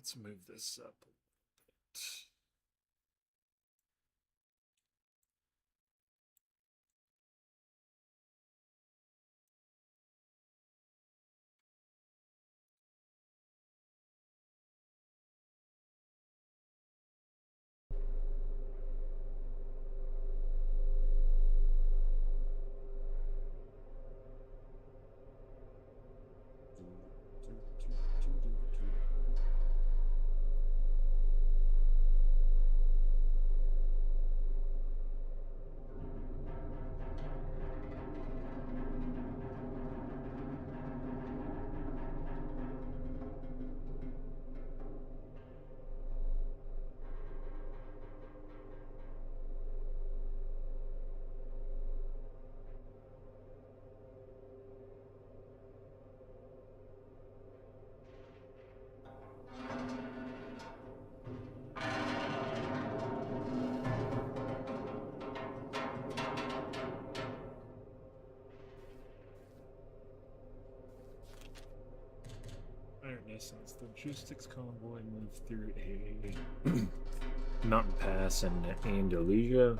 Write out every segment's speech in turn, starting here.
Let's move this up a bit. Renaissance. The logistics convoy moved through a mountain pass in Andalusia.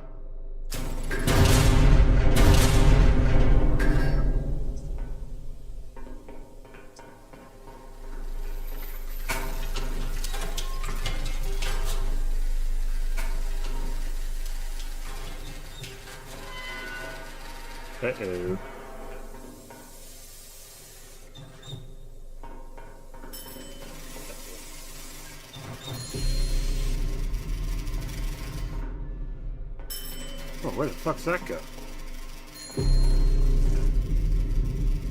Uh-oh. Oh, where the fuck's that go?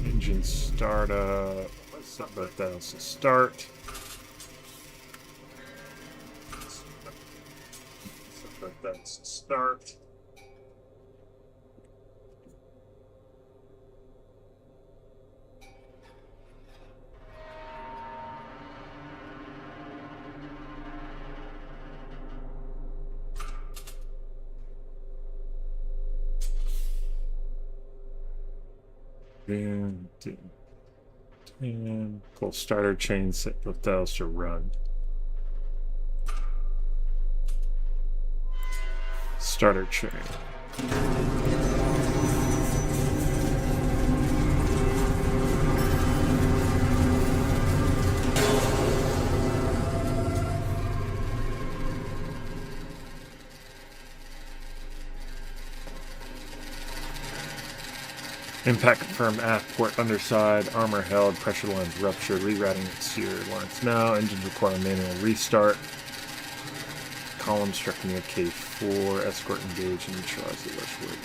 Engine start up. What's up about that? So start. That's start. And pull starter chain, set both dials to run. Starter chain. Impact confirmed aft port underside, armor held, pressure lines ruptured, rerouting exterior lines now, engines require manual restart. Column struck near K4, escort engaged and neutralize the rush weight.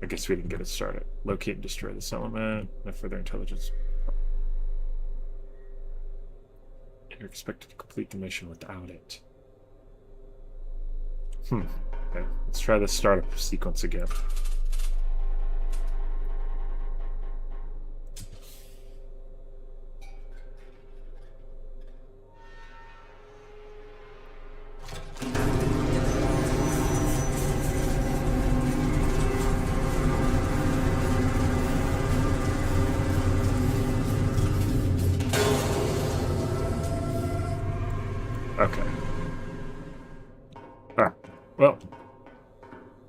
I guess we didn't get it started. Locate and destroy this element. No further intelligence. You're expected to complete the mission without it. Okay, let's try the startup sequence again. Okay. Alright. Well,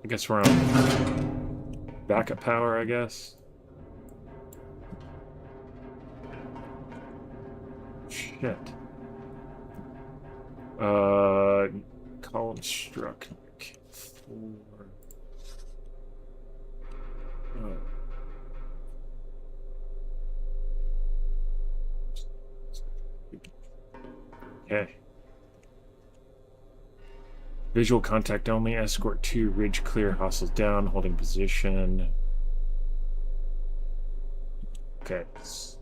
I guess we're on backup power, I guess. Shit. Column struck. K4. Oh. Okay. Visual contact only. Escort 2. Ridge clear. Hostiles down. Holding position. Okay. This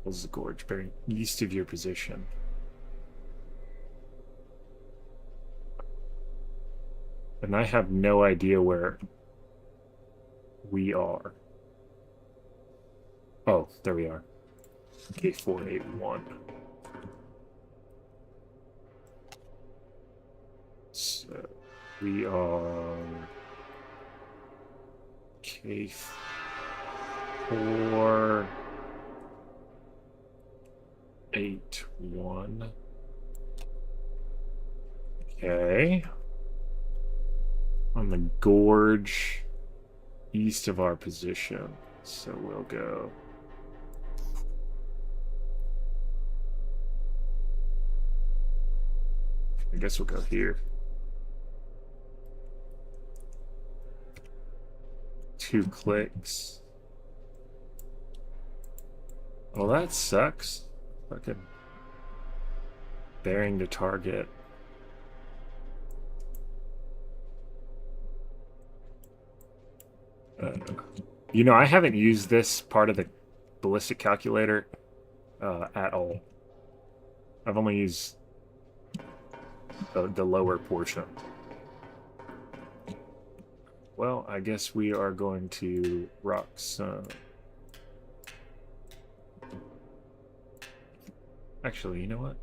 is the gorge, very east of your position. And I have no idea where we are. Oh, there we are. K481. So we are K481. Okay. On the gorge east of our position. So we'll go. I guess we'll go here. 2 clicks. Well, that sucks. Fucking bearing to target. You know, I haven't used this part of the ballistic calculator at all. I've only used the lower portion. Well, I guess we are going to rock some. Actually, you know what?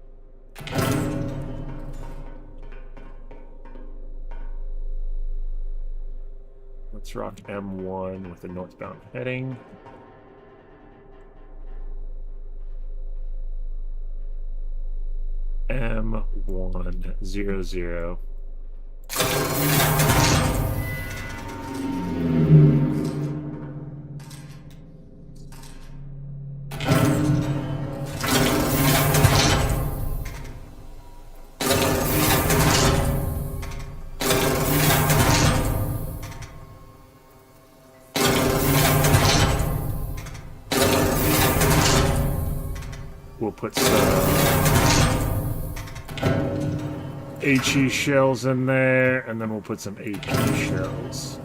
Let's rock M1 with a northbound heading. M100. We'll put some HE shells in there, and then we'll put some AP shells.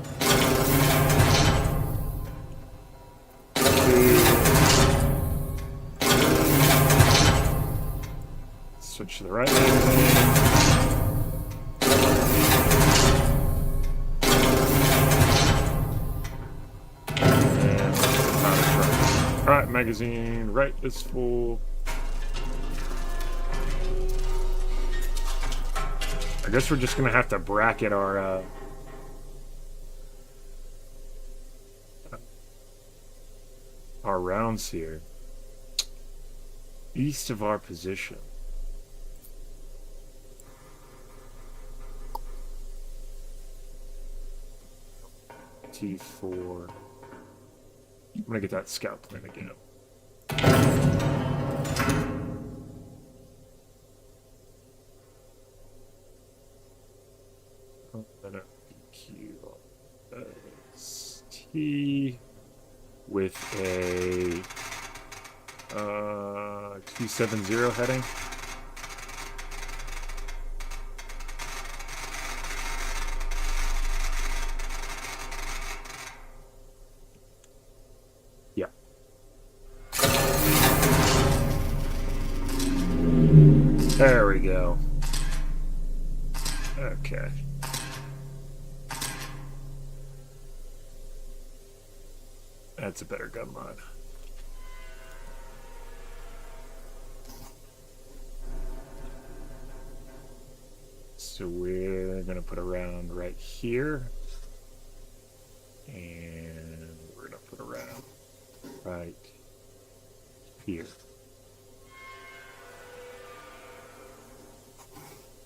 Switch to the right magazine. And alright, magazine right is full. I guess we're just gonna have to bracket our rounds here. East of our position. T4. I'm gonna get that scout plane again. T with a 270 heading. Yeah. There we go. Okay. That's a better gun line. So we're gonna put a round right here, and we're gonna put a round right here.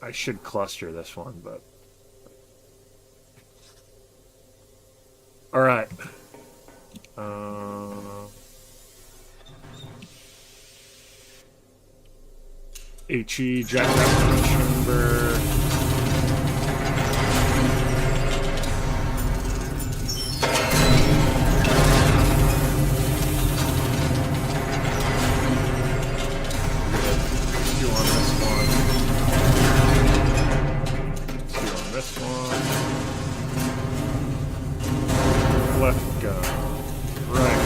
I should cluster this one, but all right. HE, jack that chamber. Two on this one. Two on this one. Left gun. Right.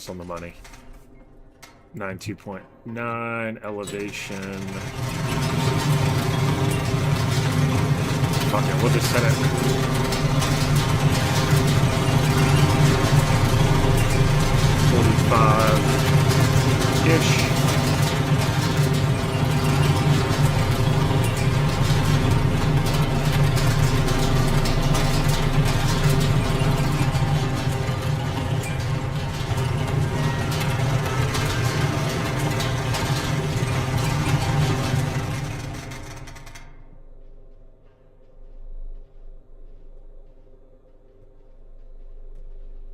almost on the money. 92.9 elevation. Fuck it, we'll just set it. 45-ish.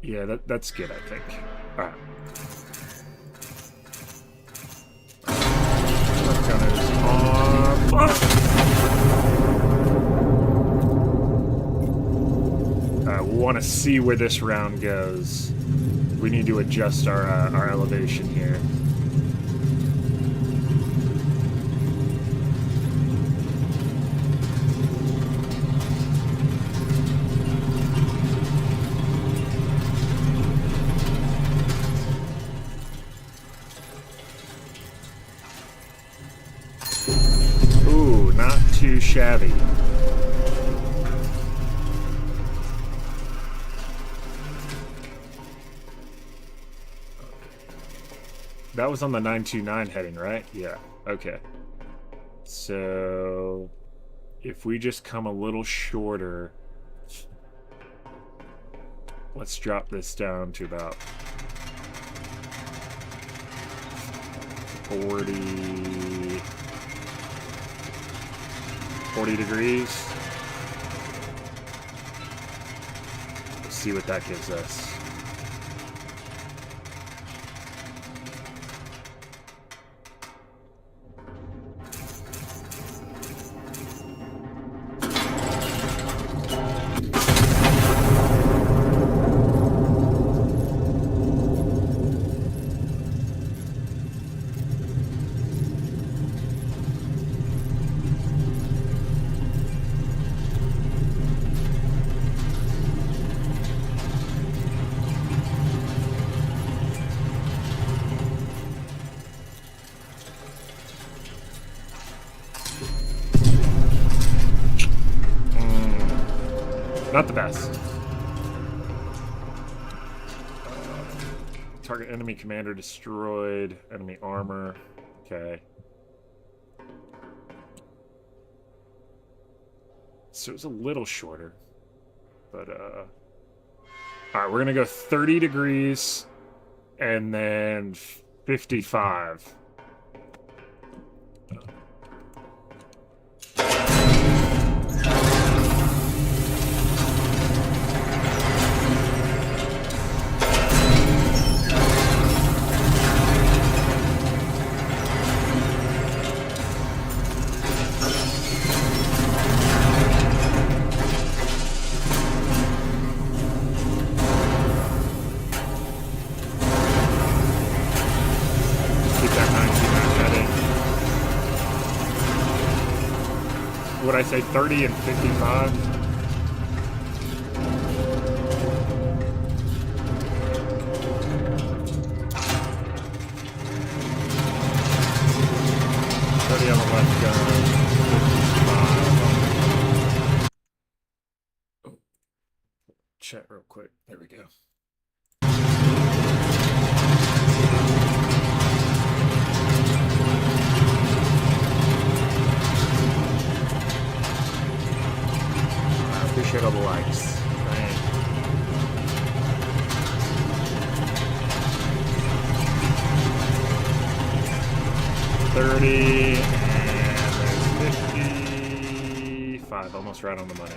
Yeah, that's good, I think. Alright. Work on his arm. Alright, we want to see where this round goes. We need to adjust our elevation here. Too shabby. That was on the 929 heading, right? Yeah. Okay. So if we just come a little shorter, let's drop this down to about 40 degrees. Let's see what that gives us. Not the best. Target enemy commander destroyed. Enemy armor. Okay. So it's a little shorter. But, alright, we're gonna go 30 degrees and then 55. Would I say 30 and 55? On the left gun, 55. Oh, chat real quick. There we go. Appreciate all the likes. Thanks. $30 and there's 55, almost right on the money.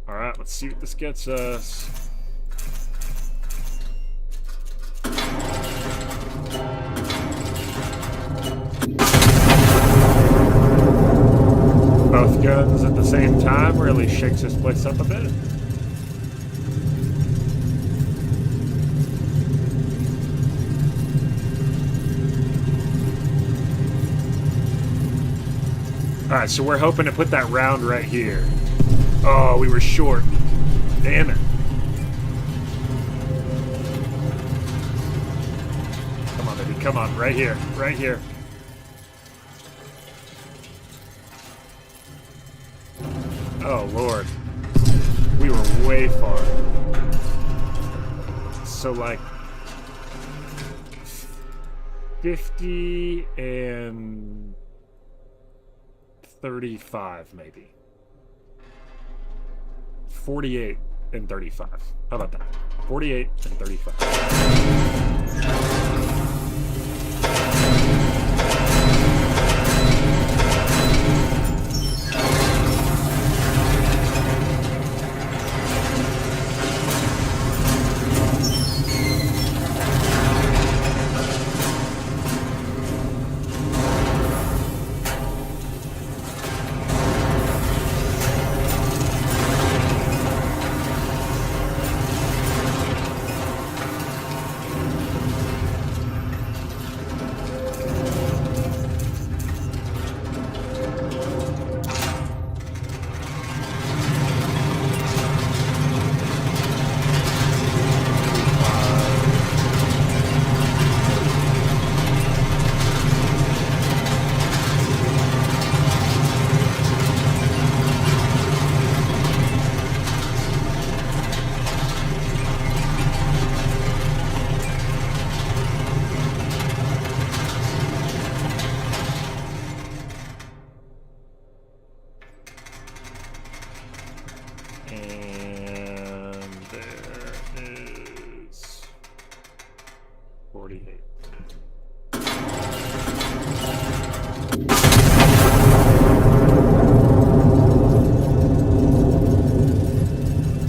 All right, let's see what this gets us. Both guns at the same time really shakes this place up a bit. Alright, so we're hoping to put that round right here. Oh, we were short. Damn it. Come on, right here, right here. Oh, Lord. We were way far. So, like, 50 and 35, maybe. 48 and 35. How about that? 48 and 35.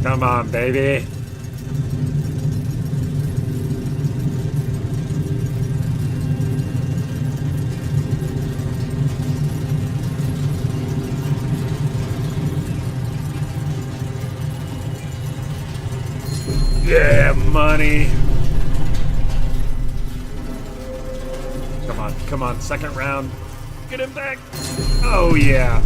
Come on, baby. Yeah, money. Come on, second round. Get him back. Oh, yeah.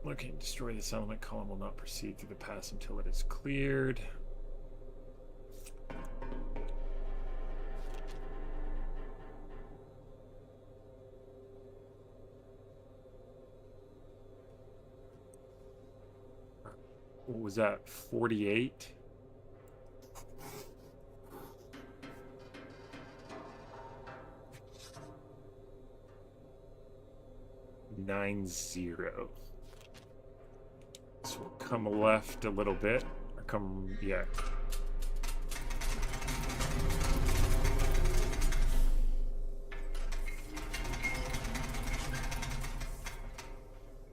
Okay, destroy this element. Column will not proceed through the pass until it is cleared. What was that? 48? Nine zero. So we'll come left a little bit, or come, yeah.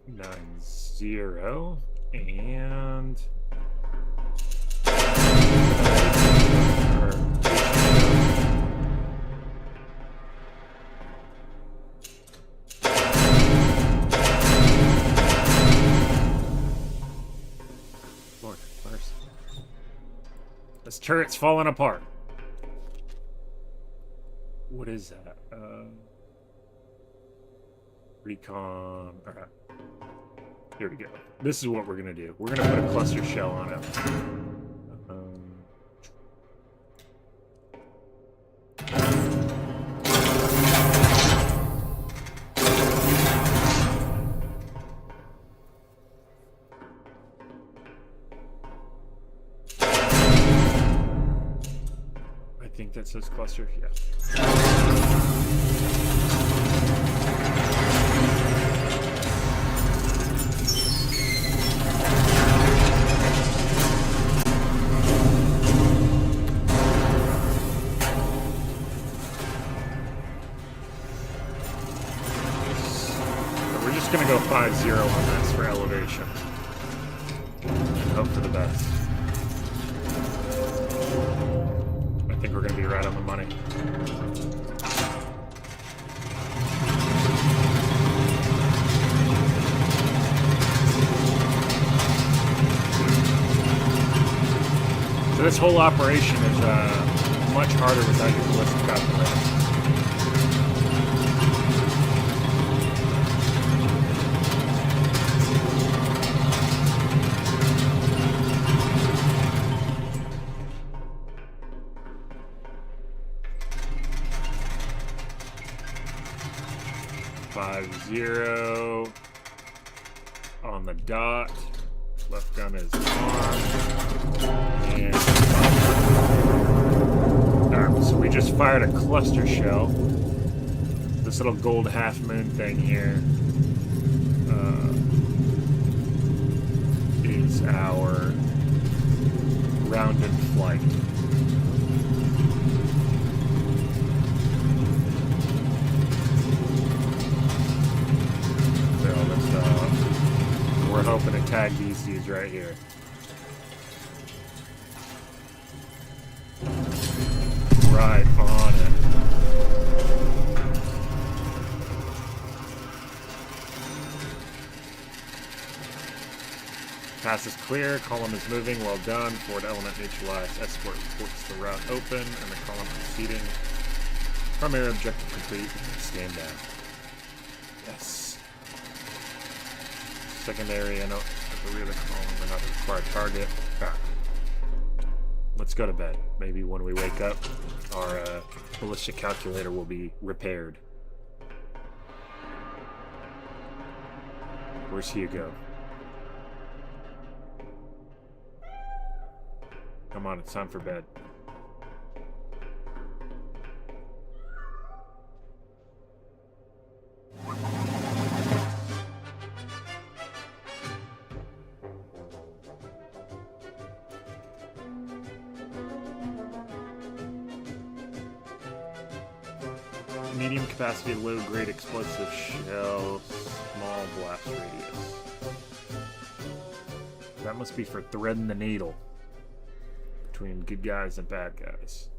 Nine zero, and this turret's falling apart. What is that? Recon. All right. Here we go. This is what we're gonna do. We're gonna put a cluster shell on it. I think that says cluster. Yeah. Gonna go 5-0 on this for elevation. And hope for the best. I think we're gonna be right on the money. So this whole operation is much harder without your ballistic calculator. Zero on the dot. Left gun is armed. And alright, so we just fired a cluster shell. This little gold half moon thing here is our rounded flight. We're hoping to tag these dudes right here. Right on it. Pass is clear. Column is moving. Well done. Forward element neutralized. Escort reports the route open and the column proceeding. Primary objective complete. Stand down. Yes. Secondary, I know at the rear of the column, we're not a required target. Ah. Let's go to bed. Maybe when we wake up, our ballistic calculator will be repaired. Where's Hugo? Come on, it's time for bed. Medium capacity, low grade explosive shell, small blast radius. That must be for threading the needle between good guys and bad guys.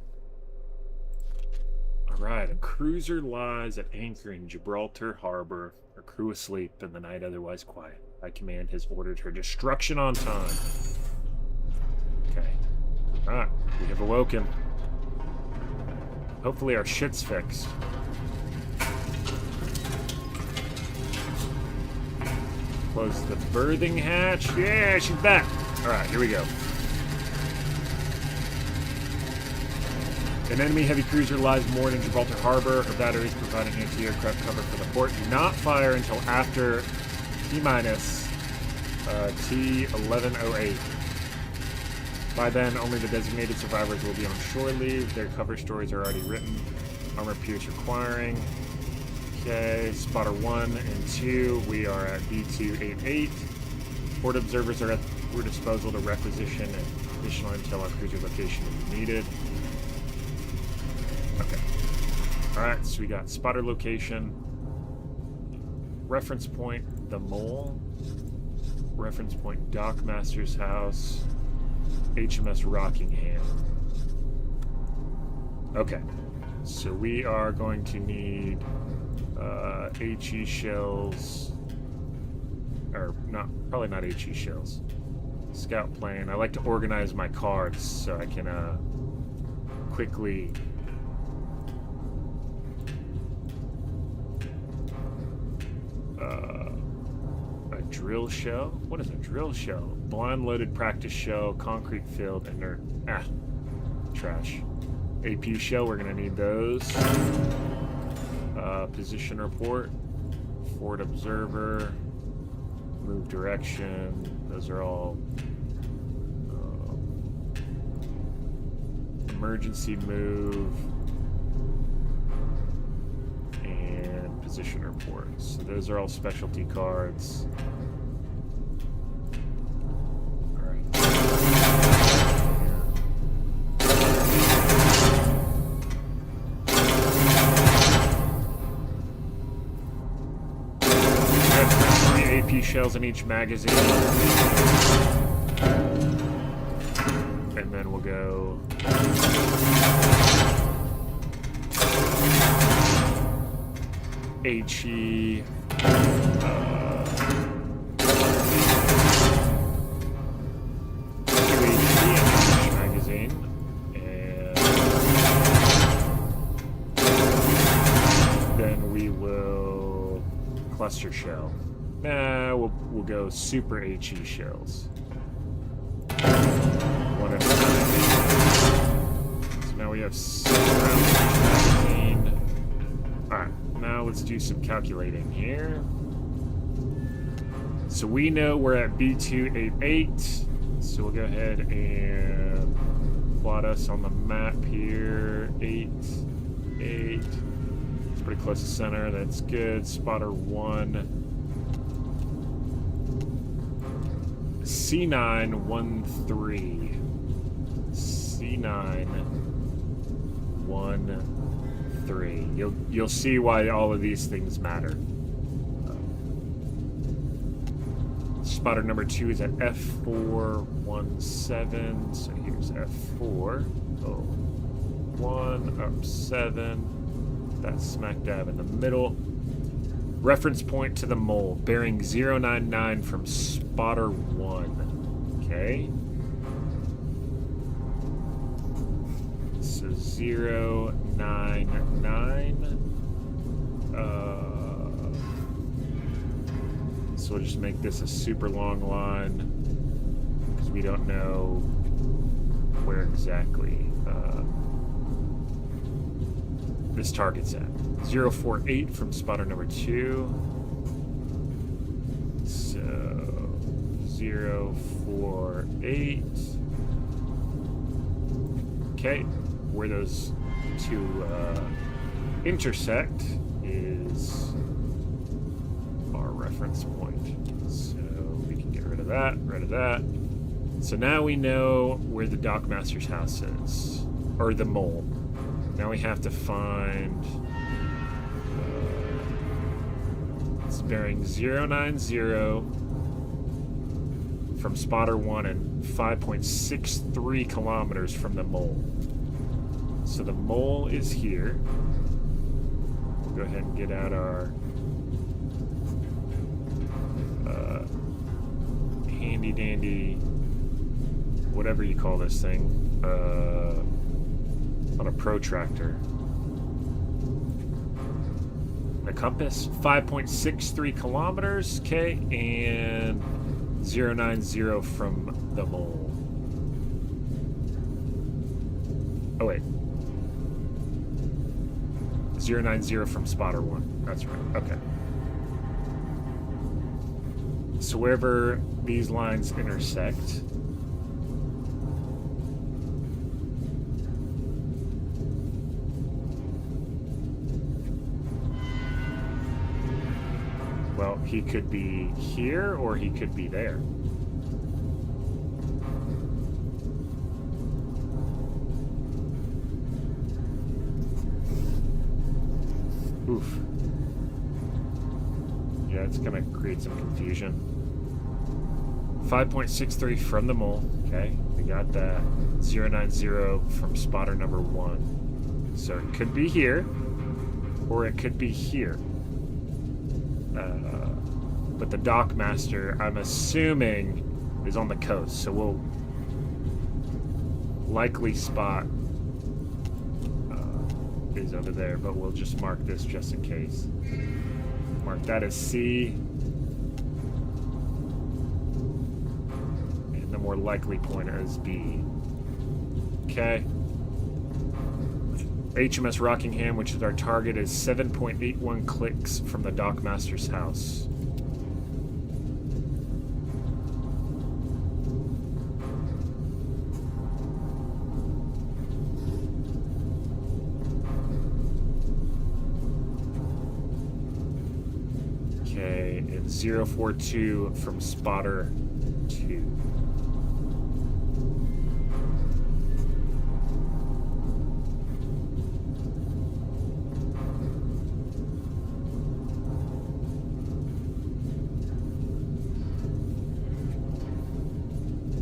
Alright, a cruiser lies at anchor in Gibraltar Harbor, her crew asleep and the night otherwise quiet. High Command has ordered her destruction on time. Okay. Alright, we have awoken. Hopefully our shit's fixed. Close the berthing hatch. Yeah, she's back. Alright, here we go. An enemy heavy cruiser lies moored in Gibraltar Harbor. Her batteries providing anti-aircraft cover for the port. Do not fire until after T-minus T1108. By then, only the designated survivors will be on shore leave. Their cover stories are already written. Armor pierce requiring. Okay, spotter 1 and 2. We are at B288. Port observers are at your disposal to requisition additional intel on cruiser location if needed. Okay. Alright, so we got spotter location. Reference point, the mole. Reference point, Dockmaster's house. HMS Rockingham. Okay. So we are going to need HE shells. Or not, probably not HE shells. Scout plane. I like to organize my cards so I can quickly a drill shell? What is a drill shell? Blind loaded practice shell, concrete filled, inert. Trash. AP shell, we're gonna need those. Position report. Forward observer. Move direction. Those are all emergency move and position reports. So those are all specialty cards. All right. AP shells in each magazine. And then we'll go HE magazine and cluster shell. Nah, we'll go super HE shells. One at a time. So now we have 6 rounds of magazine. Alright, now let's do some calculating here. So we know we're at B288. So we'll go ahead and plot us on the map here. 8, 8. It's pretty close to center. That's good. Spotter 1. C913. C913. You'll see why all of these things matter. Spotter number 2 is at F417. So here's F4. Oh, 1 up 7. That's smack dab in the middle. Reference point to the mole, bearing 099 from spotter 1. Okay. So 099. So we'll just make this a super long line because we don't know where exactly this target's at. 048 from spotter number 2. So 048. Okay, where those two intersect is our reference point. So we can get rid of that, So now we know where the dockmaster's house is, or the mole. Now we have to find, it's bearing 090 from spotter 1 and 5.63 kilometers from the mole. So the mole is here. We'll go ahead and get out our handy dandy, whatever you call this thing, on a protractor. A compass, 5.63 kilometers, okay, and 090 from the mole. Oh wait, 090 from spotter 1. That's right. Okay. So wherever these lines intersect, well, he could be here or he could be there. Oof. Yeah, it's gonna create some confusion. 5.63 from the mole. Okay, we got that. 090 from spotter number 1. So it could be here, or it could be here. But the dockmaster, I'm assuming, is on the coast, so we'll likely spot is over there, but we'll just mark this just in case. Mark that as C. And the more likely pointer is B. Okay. HMS Rockingham, which is our target, is 7.81 clicks from the dockmaster's house. Okay, and 042 from spotter 2.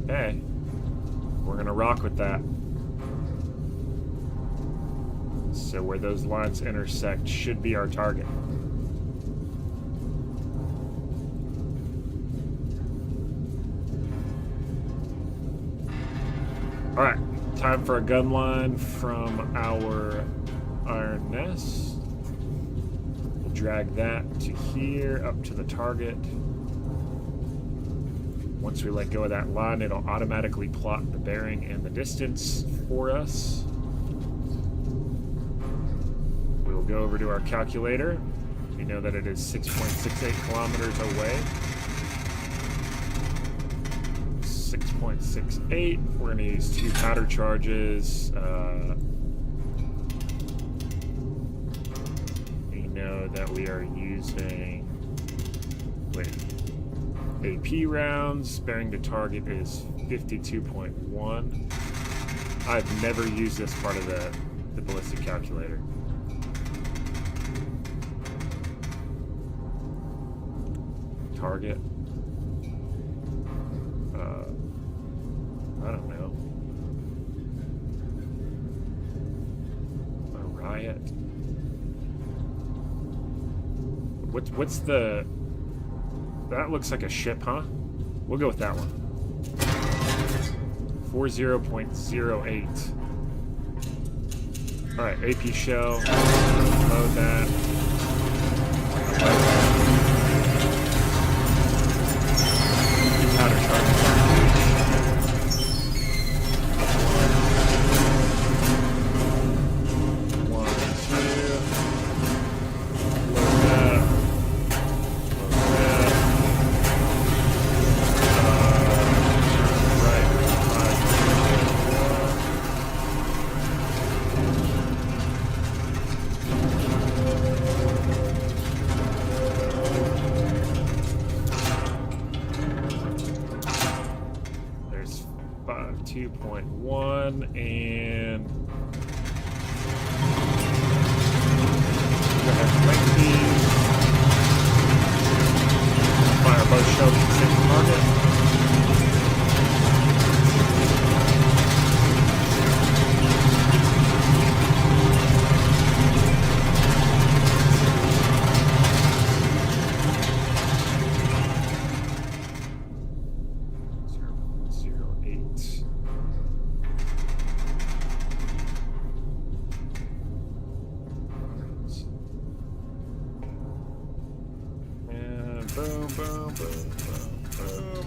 Okay, we're gonna rock with that. So where those lines intersect should be our target. Alright, time for a gun line from our iron nest. We'll drag that to here, up to the target. Once we let go of that line, it'll automatically plot the bearing and the distance for us. We'll go over to our calculator. We know that it is 6.68 kilometers away. 6.68. We're going to use 2 powder charges. We know that we are using AP rounds. Bearing to target is 52.1. I've never used this part of the ballistic calculator. Target. I don't know. A riot. What's the... That looks like a ship, huh? We'll go with that one. 40.08. Alright, AP shell. Load that. Powder charge. There's 2.1 and fire both shells at the same target. Boom, boom, boom, boom, boom.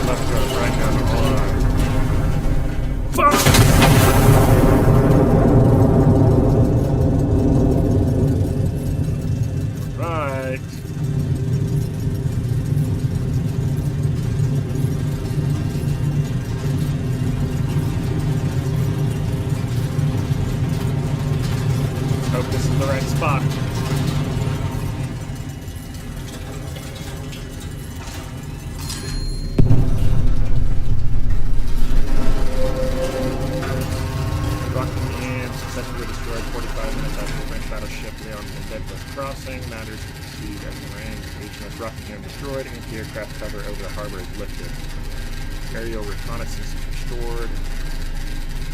Left go right down the line. Fuck! Right. Hope this is the right spot. Crossing matters to proceed as the range. HMS Rockingham destroyed. Anti-aircraft cover over the harbor is lifted. Aerial reconnaissance is restored.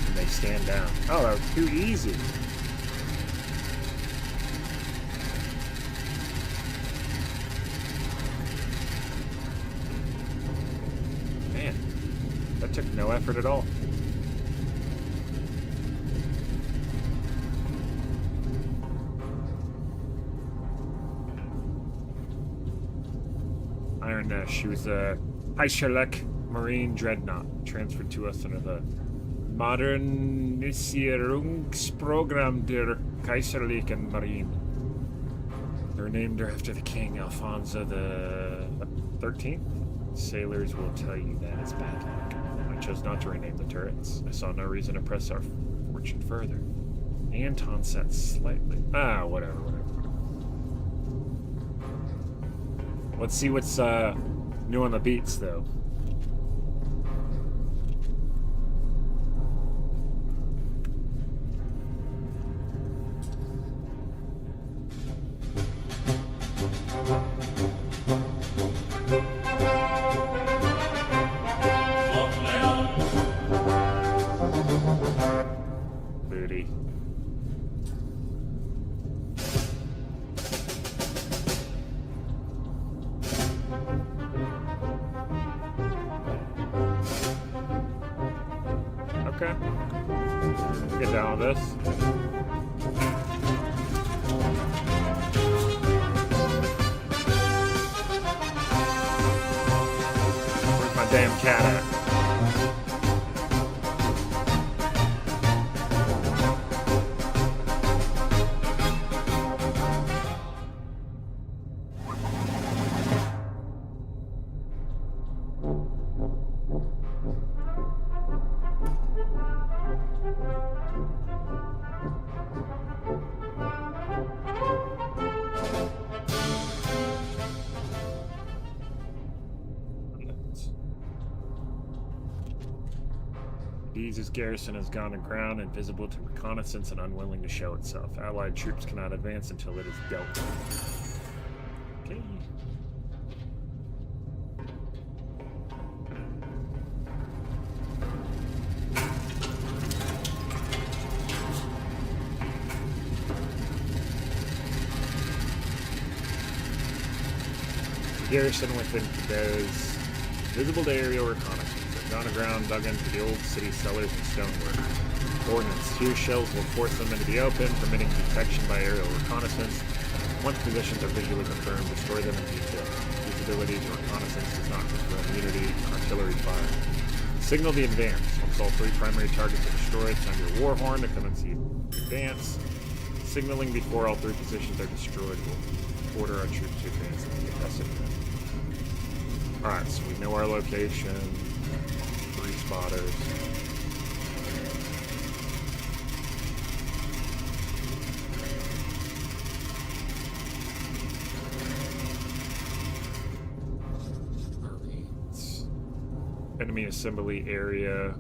And they stand down. Oh, that was too easy. Man, that took no effort at all. She was a Heischelek Marine Dreadnought, transferred to us under the Modernisierungsprogramm der Kaiserlichen Marine. They were named after the King Alfonso the 13th. Sailors will tell you that it's bad luck. I chose not to rename the turrets. I saw no reason to press our fortune further. Anton set slightly. Whatever. Let's see what's new on the beats, though. Booty. Okay. Get down with this. goddamn cat at? Dee's garrison has gone aground, invisible to reconnaissance and unwilling to show itself. Allied troops cannot advance until it is dealt with. Okay. The garrison within Quebec, visible to aerial reconnaissance. On the ground dug into the old city cellars and stonework. Ordnance. Huge shells will force them into the open, permitting detection by aerial reconnaissance. Once positions are visually confirmed, destroy them in detail. Visibility to reconnaissance does not confer immunity to artillery fire. Signal the advance. Once all 3 primary targets are destroyed, sound your war horn to commence the advance. Signaling before all 3 positions are destroyed will order our troops to advance in the offensive. Alright, so we know our location. 3 spotters. Enemy assembly area.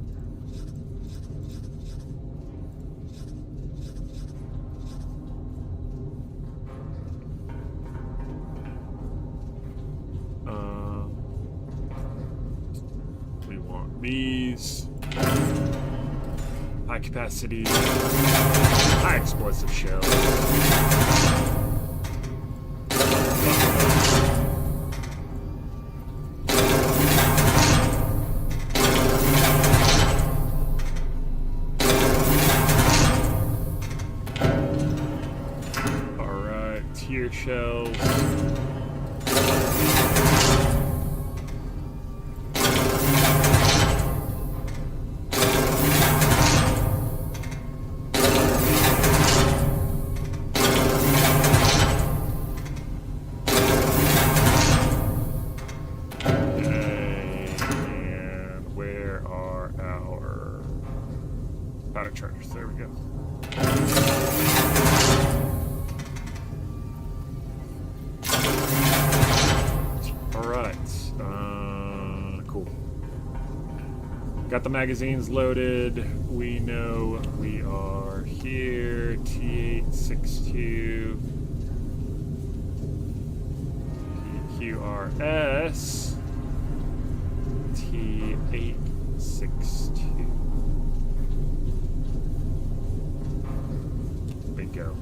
These high capacity, high explosive shells. All right, tier shells. Chargers. There we go. All right. Cool. Got the magazines loaded. We know we are here. T862. PQRS. T862. Go.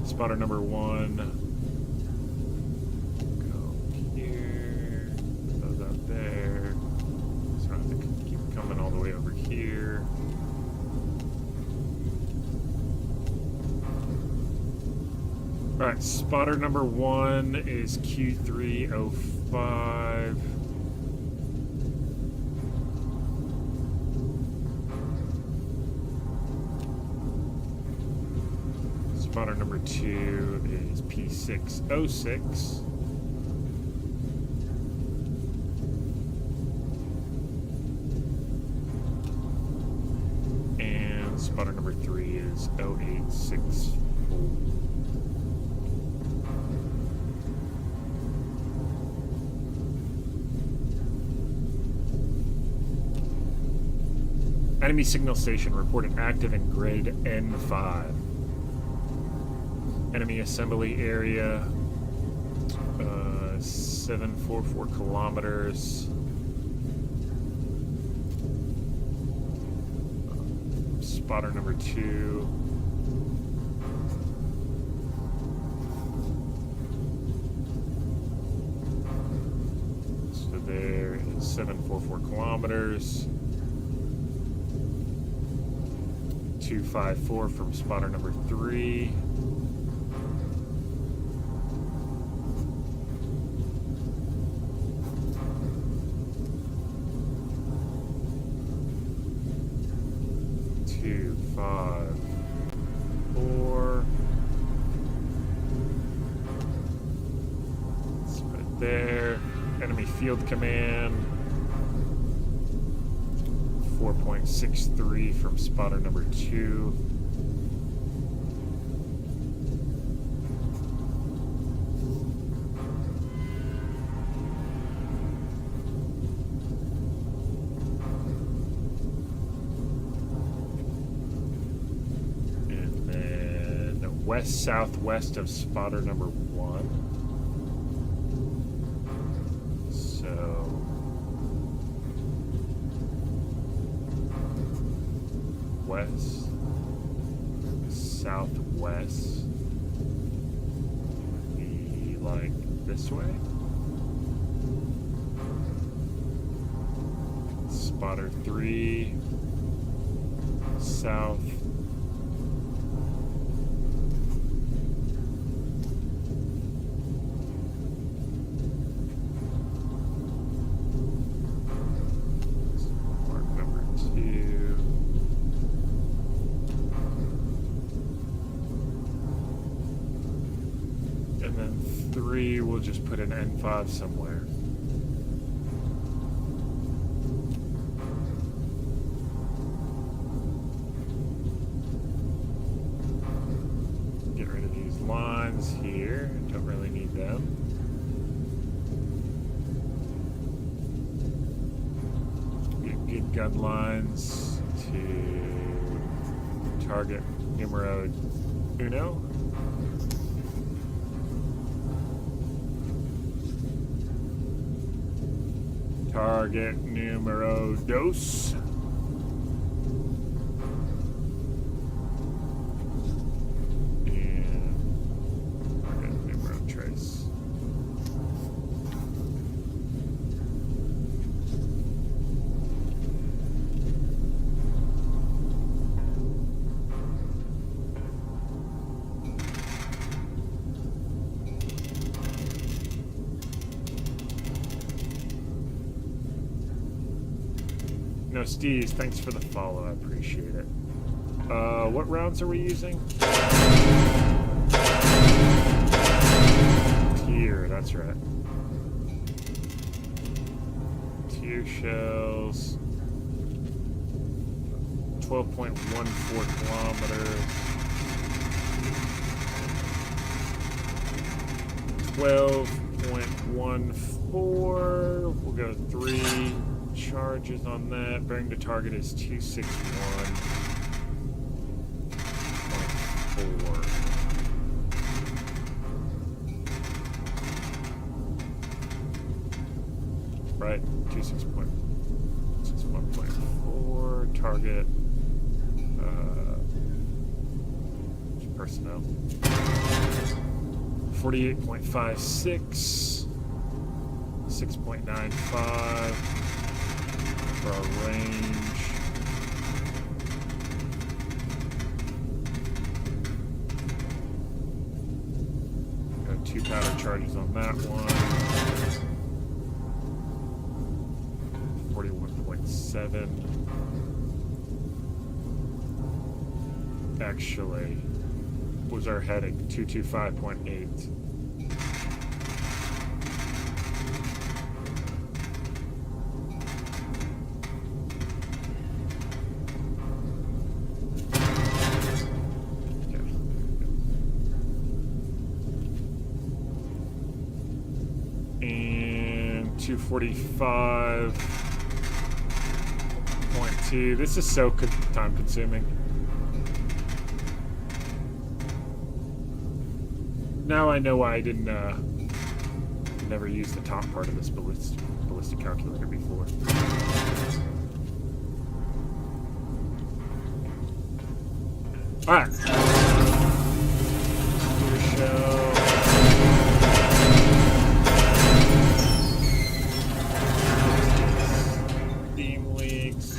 Spotter number 1. Go here. Those out there. So I have to keep coming all the way over here. Alright, spotter number 1 is Q305. Spotter number 2 is P606. And spotter number 3 is 0864. Enemy signal station reported active in grid N5. Enemy assembly area, 744 kilometers. Spotter number 2. So there is 744 kilometers. 254 from spotter number 3. there. Enemy field command. 4.63 from spotter number 2. And then west-southwest of spotter number 1. So west, southwest, be like this way. Spotter 3, south. Mark number 2. And then 3, we'll just put an N5 somewhere. Get rid of these lines here. Don't really need them. Get good gun lines to target numero uno. Target numero dos. And target numero tres. No, Steez, thanks for the follow. I appreciate it. What rounds are we using? Tier, that's right. Tier shells. 12.14 kilometers. 12.14. We'll go 3 charges on that. Bearing to target is 261.4. Right, 261.4. Target personnel. 48.56. 6.95 for our range. Got 2 powder charges on that one. 41.7. Actually, was our heading 225.8. And 245.2. This is so time consuming. Now I know why I didn't never use the top part of this ballistic calculator before. Alright. Steam leaks.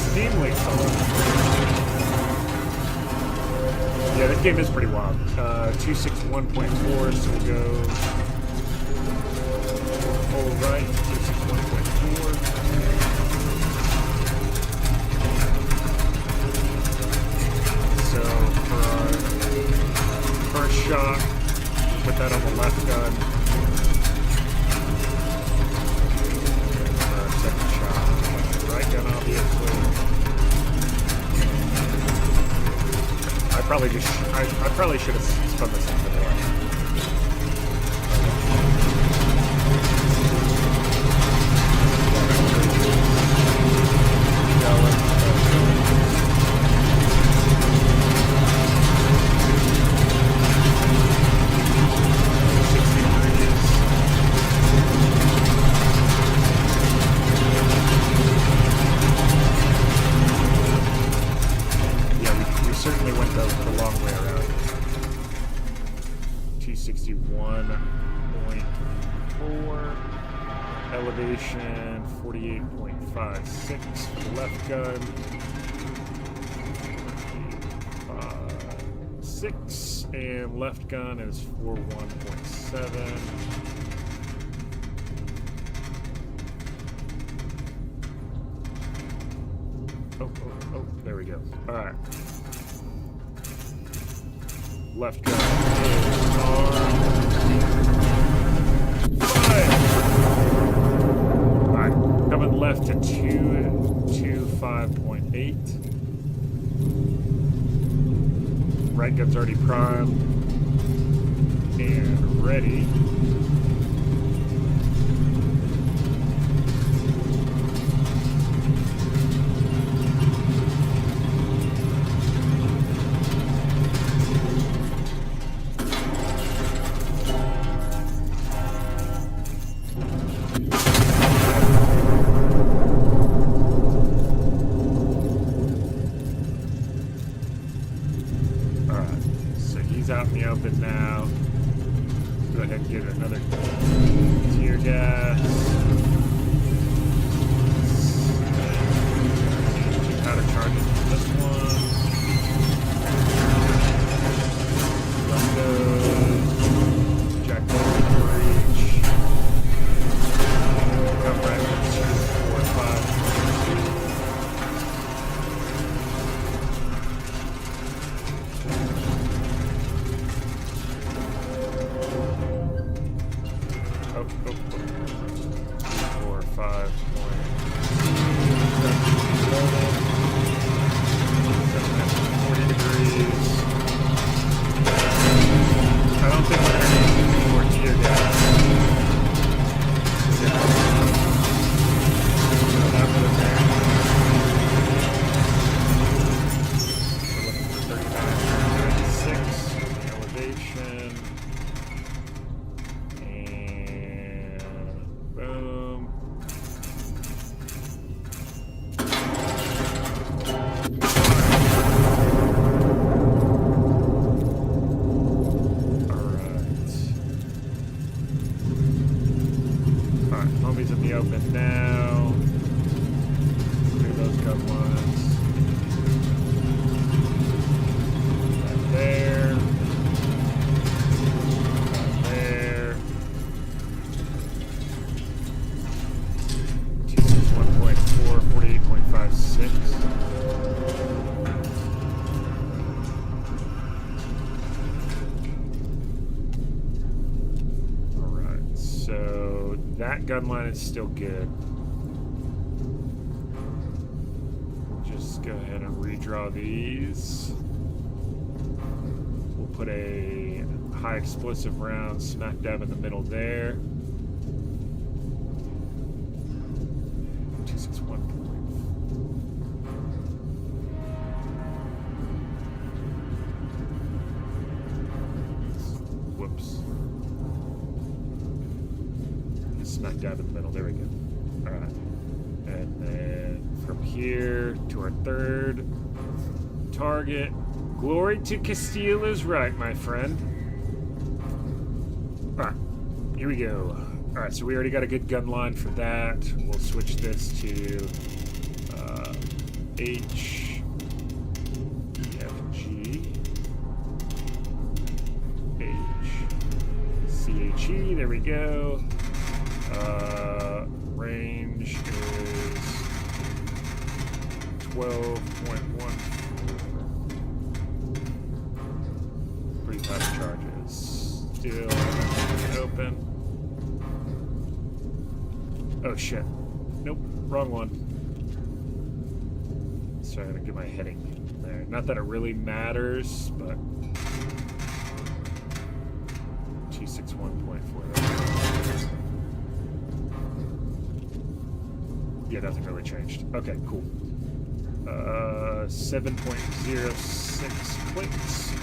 extremely solid. Yeah, this game is pretty wild. 261.4, so we'll go full right, 261.4. So for our first shot, put that on the left gun. For our second shot, right gun, obviously. I probably should have spun this into the left. Certainly went the long way around. 261.4. Elevation 48.56 for the left gun. 6 and left gun is 41.7. Oh, there we go. All right. Left gun is armed. Fire! Alright, coming left to 225.8. Right gun's already primed and ready. Out in the open now. Go ahead and give it another tear gas. Powder charges for this one. Jack Bowles reach. Come right with 2, 4, 5. Open now. Clear those gun lines. Right there. Right there. 261.4, 48.56. That gun line is still good. We'll just go ahead and redraw these. We'll put a high explosive round smack dab in the middle there. 261. Whoops. Smack dab in the middle. There we go. All right. And then from here to our third target. Glory to Castile is right, my friend. All right. Here we go. All right. So we already got a good gun line for that. We'll switch this to H, E, F, G, H, C, H, E. There we go. Range is 12.14. Pre-powder charges. Still open. Oh shit. Nope, wrong one. Sorry, I gotta get my heading there. Not that it really matters, but 261.4. Yeah, nothing really changed. Okay, cool. 7.06 clicks.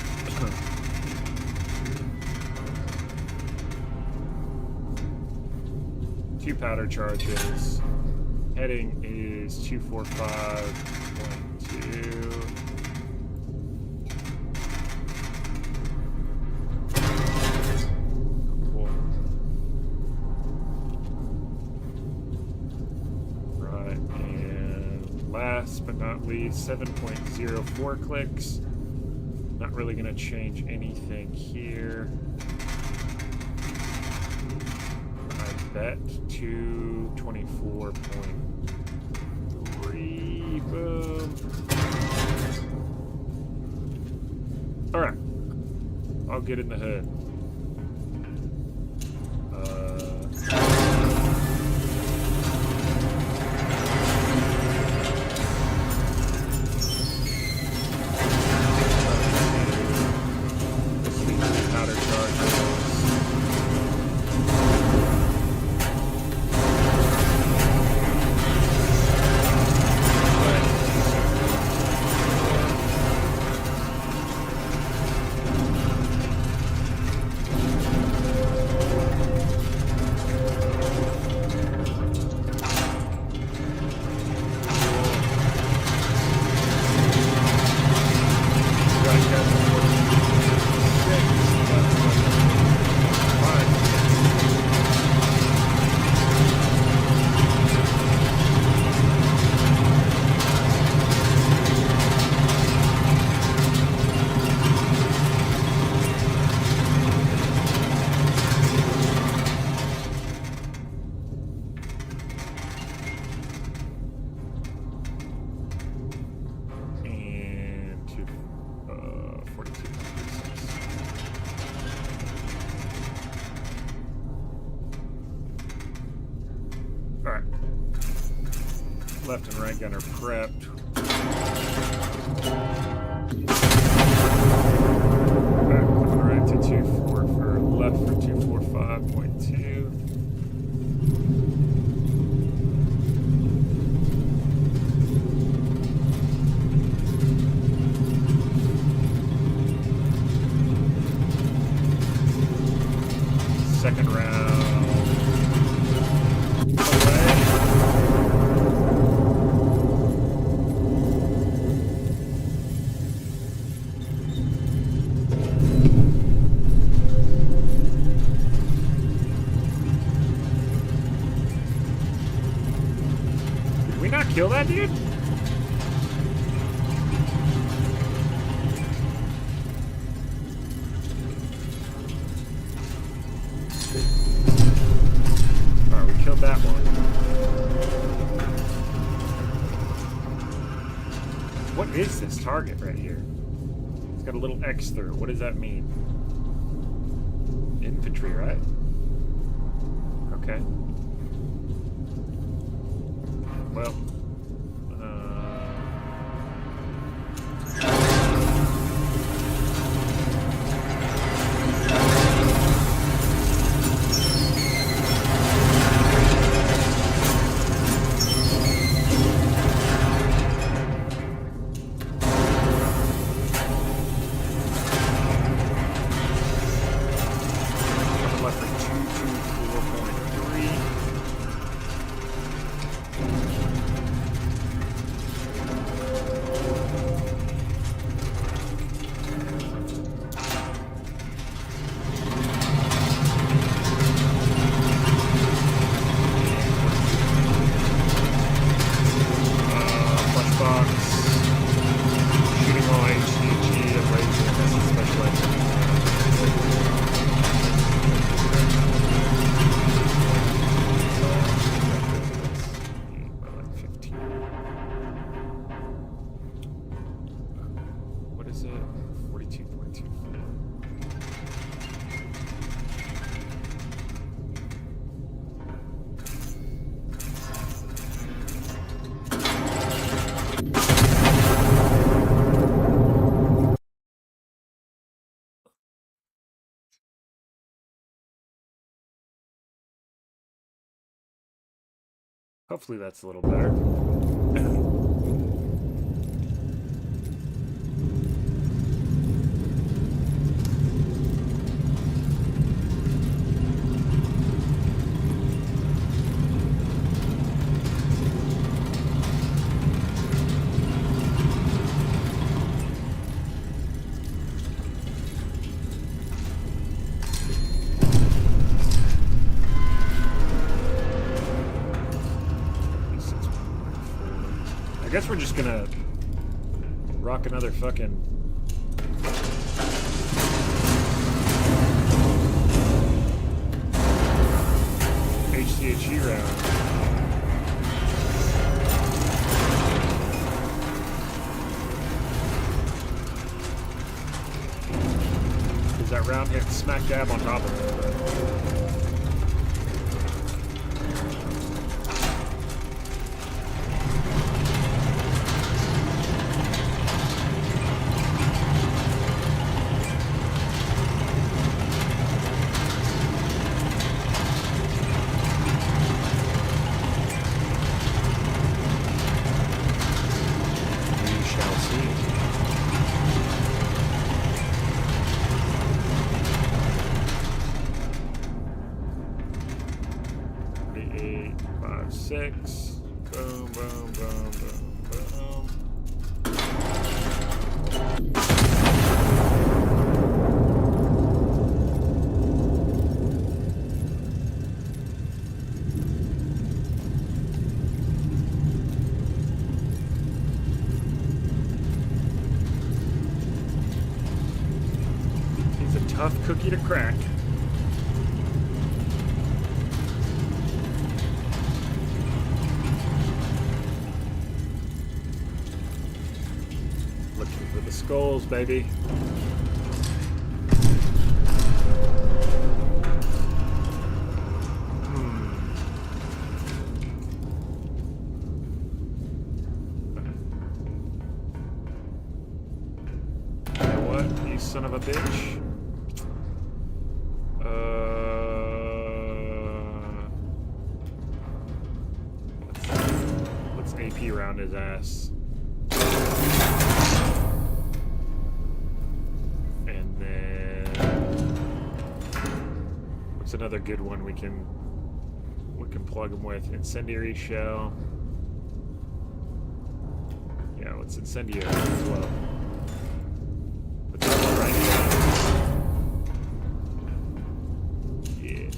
Two powder charges. Heading is 245.2. Cool. Right, and last but not least, 7.04 clicks. Not really going to change anything here. Bet 224.3. Boom. All right, I'll get in the hood. Powder charges. Alright. Left and right gunner prepped. Back right to 24 for left for 245.2. Second round. Kill that dude? Alright, we killed that one. What is this target right here? It's got a little X through. What does that mean? Infantry, right? Okay. Well. Hopefully that's a little better. I guess we're just gonna rock another fucking HCHE round. Because that round hit smack dab on top of it. Six. Boom, boom, boom, boom, boom. He's a tough cookie to crack. Skulls, baby. You know what, you son of a bitch? Let's AP round his ass. Another good one we can plug him with. Incendiary shell. Yeah, let's incendiary as well. Let's go right here. Yeah.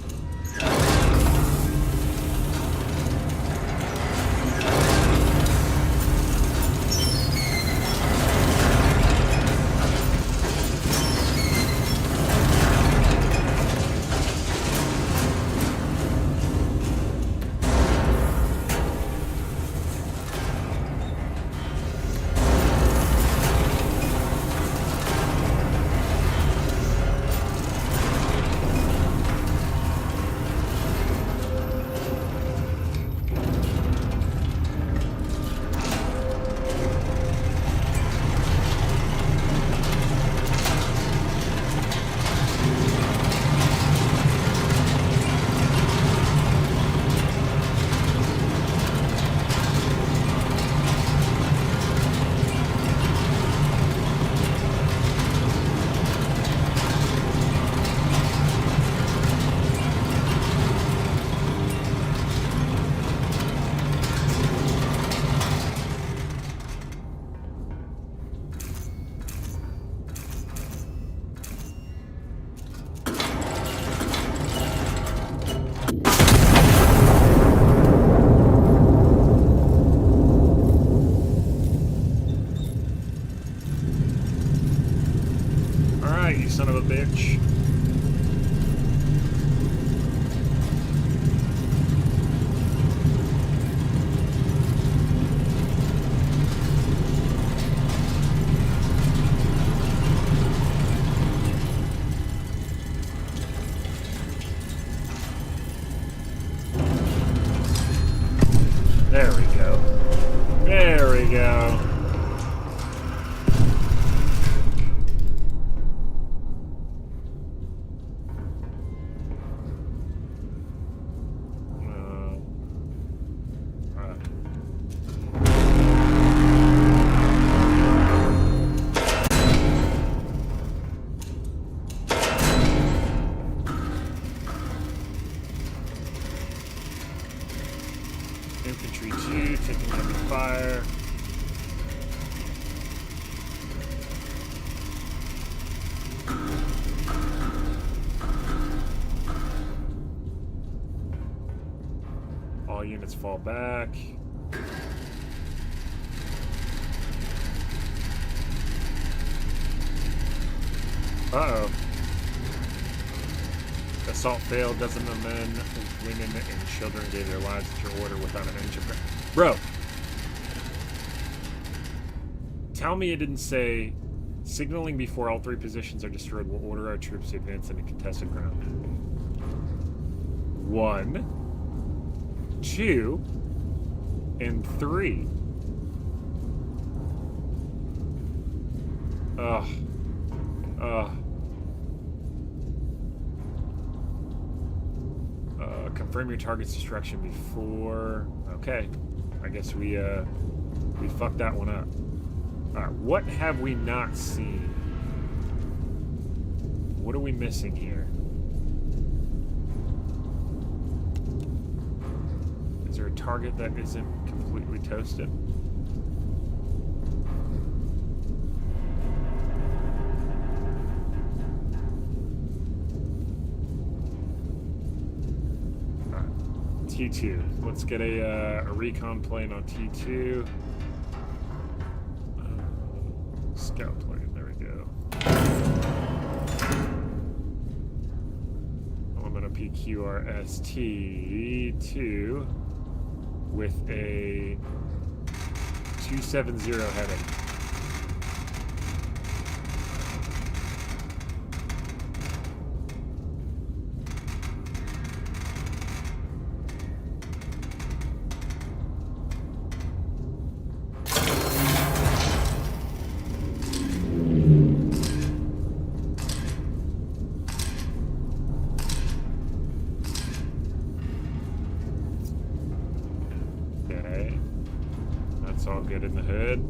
You son of a bitch. units fall back. Uh-oh. Assault failed. Dozens of men, women, and children gave their lives at your order without an inch of... Bro! Tell me it didn't say, signaling before all 3 positions are destroyed will order our troops to advance into contested ground. 1, 2, and 3. Ugh. Confirm your target's destruction before... Okay. I guess we fucked that one up. Alright, what have we not seen? What are we missing here? Is there a target that isn't completely toasted? T2. Let's get a recon plane on T2. Scout plane. There we go. Element of PQRST2 with a 270 heading. All good in the hood.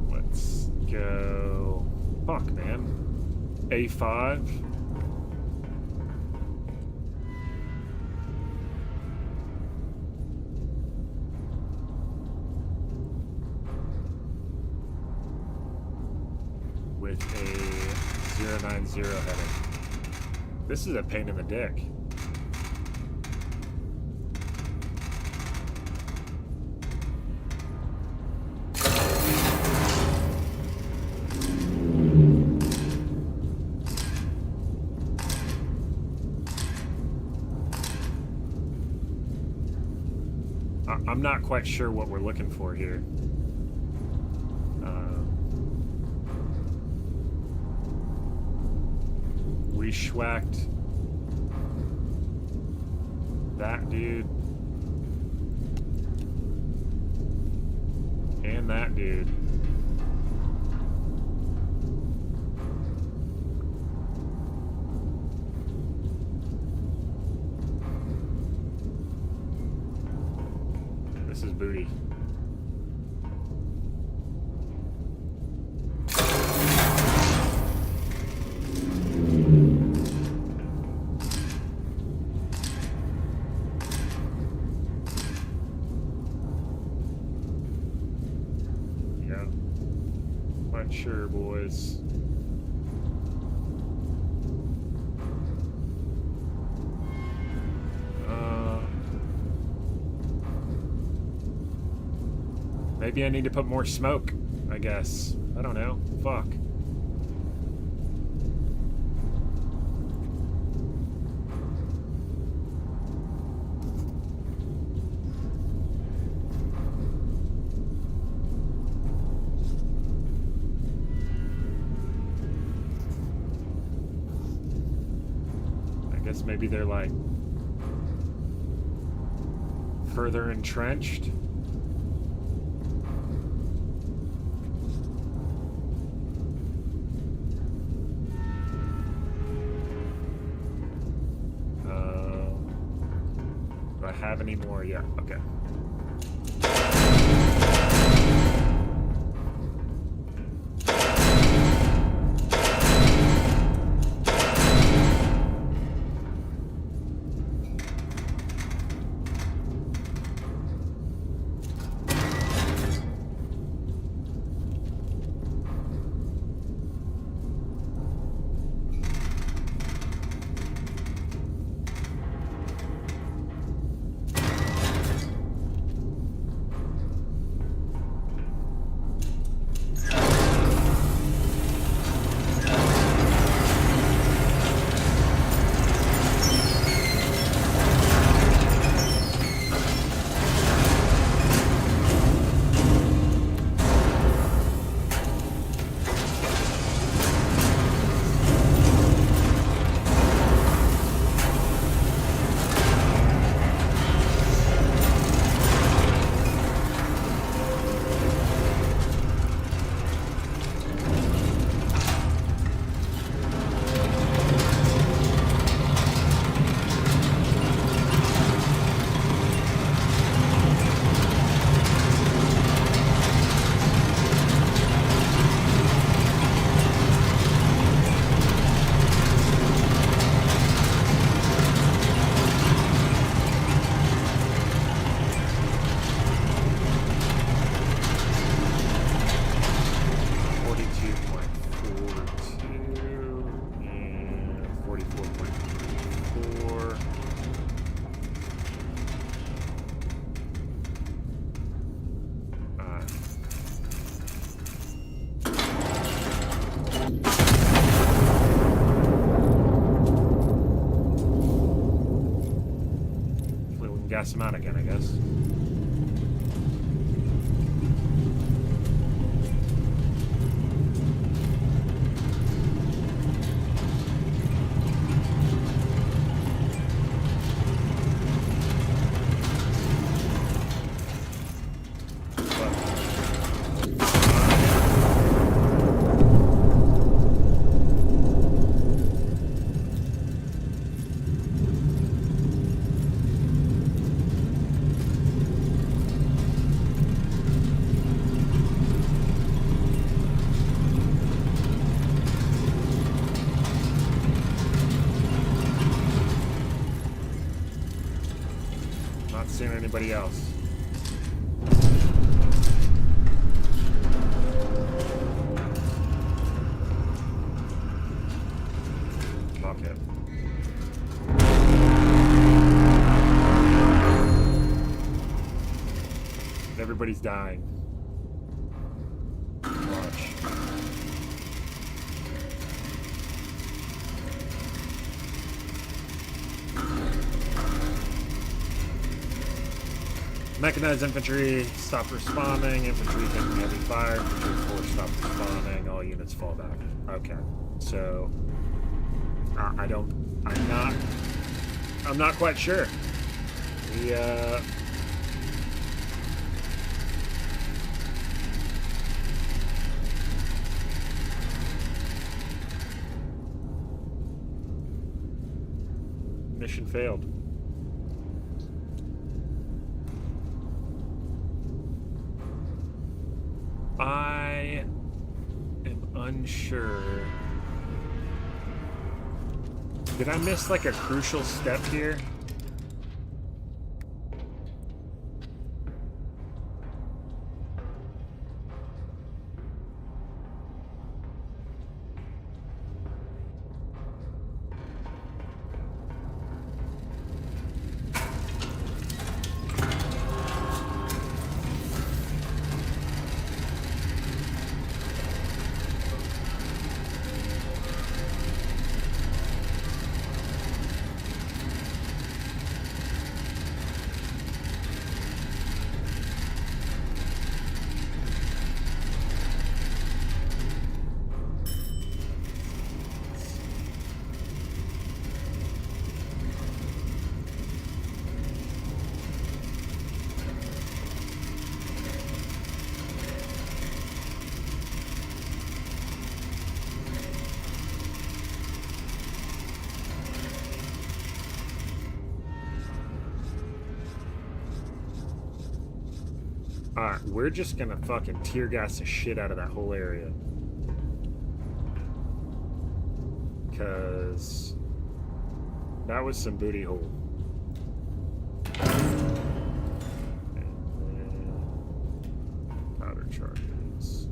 Let's go. Fuck, man. A5. With a 090 heading. This is a pain in the dick. I'm not quite sure what we're looking for here. We schwacked that dude and that dude. This is booty. Yeah. Quite sure, boys. Maybe I need to put more smoke, I guess. I don't know. Fuck. I guess maybe they're like further entrenched. Do I have any more? Yeah, okay. gas them out again, I guess. Not seeing anybody else. Okay. Everybody's dying. Watch. Mechanized infantry stop responding. Infantry taking heavy fire. Infantry force stop responding. All units fall back. Okay, so I'm not quite sure. The mission failed. I am unsure. Did I miss like a crucial step here? Alright, we're just gonna fucking tear gas the shit out of that whole area. Because that was some booty hole. And then powder charges.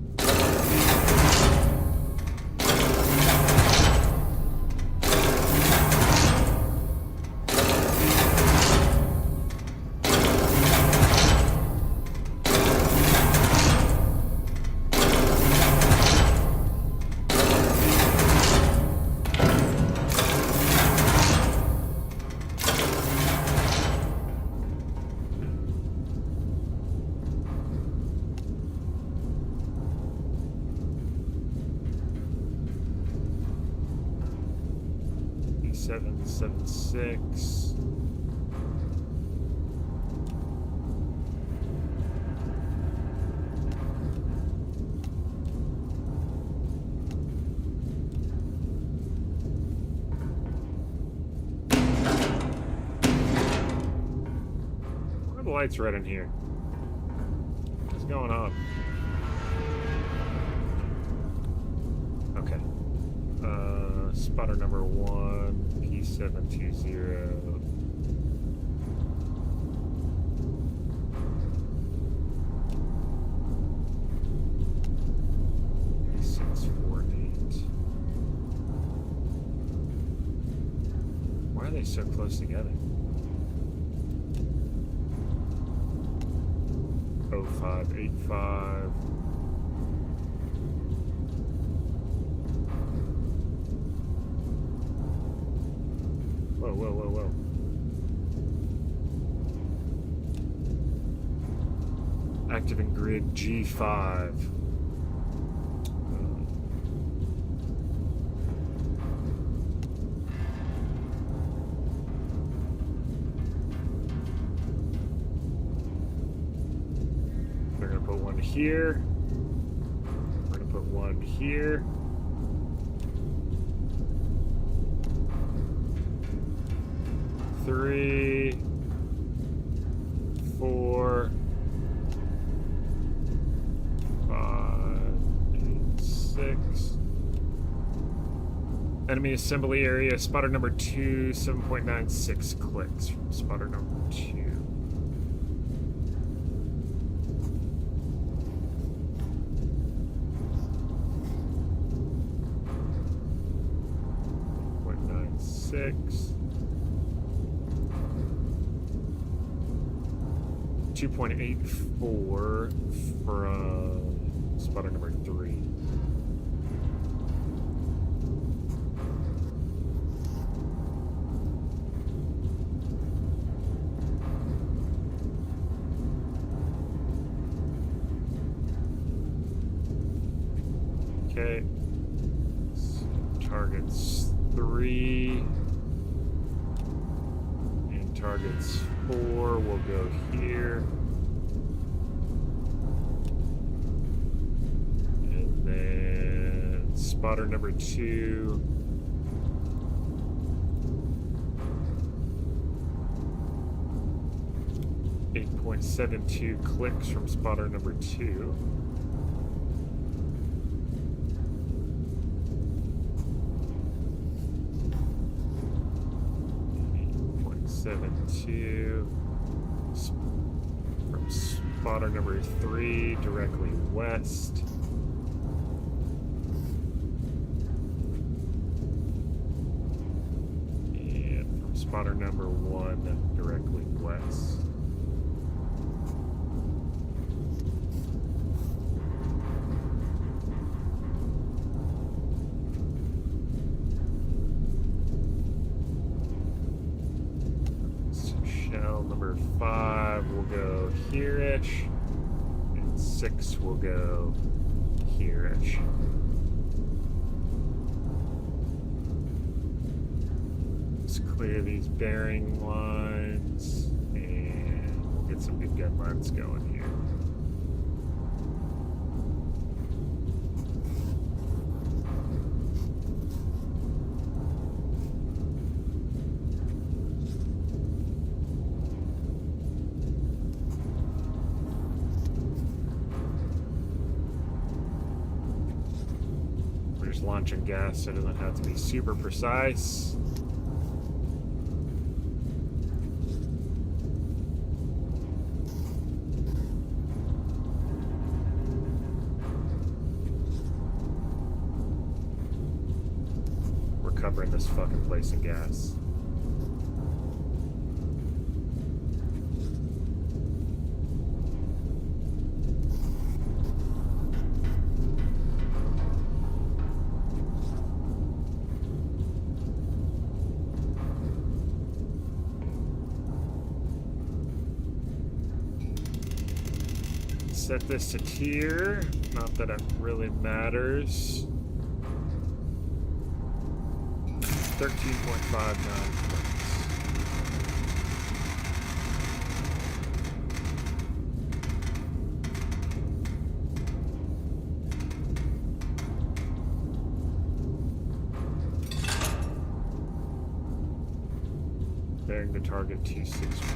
E776. Why are the lights red in here? What's going on? Okay. Spotter number 1, P720. P648. Why are they so close together? 0585. Whoa, whoa, whoa, whoa. Active in grid G5. We're going to put one here. We're going to put one here. Three, 4, 5, 6. Enemy assembly area, spotter number 2, 7.96 clicks from spotter number 2. .96. 2.84 from spotter number 3. Okay. So targets 3 and targets 4 will go here. And then spotter number 2. .72 clicks from spotter number 2. 8.72 from spotter number 3 directly west. And from spotter number 1 directly west. Number 5 will go here-ish, and 6 will go here-ish. Let's clear these bearing lines, and we'll get some good gun lines going here. Launching gas, so it doesn't have to be super precise. We're covering this fucking place in gas. Set this to tier, not that it really matters. 13.59 clicks. Bearing the target 261.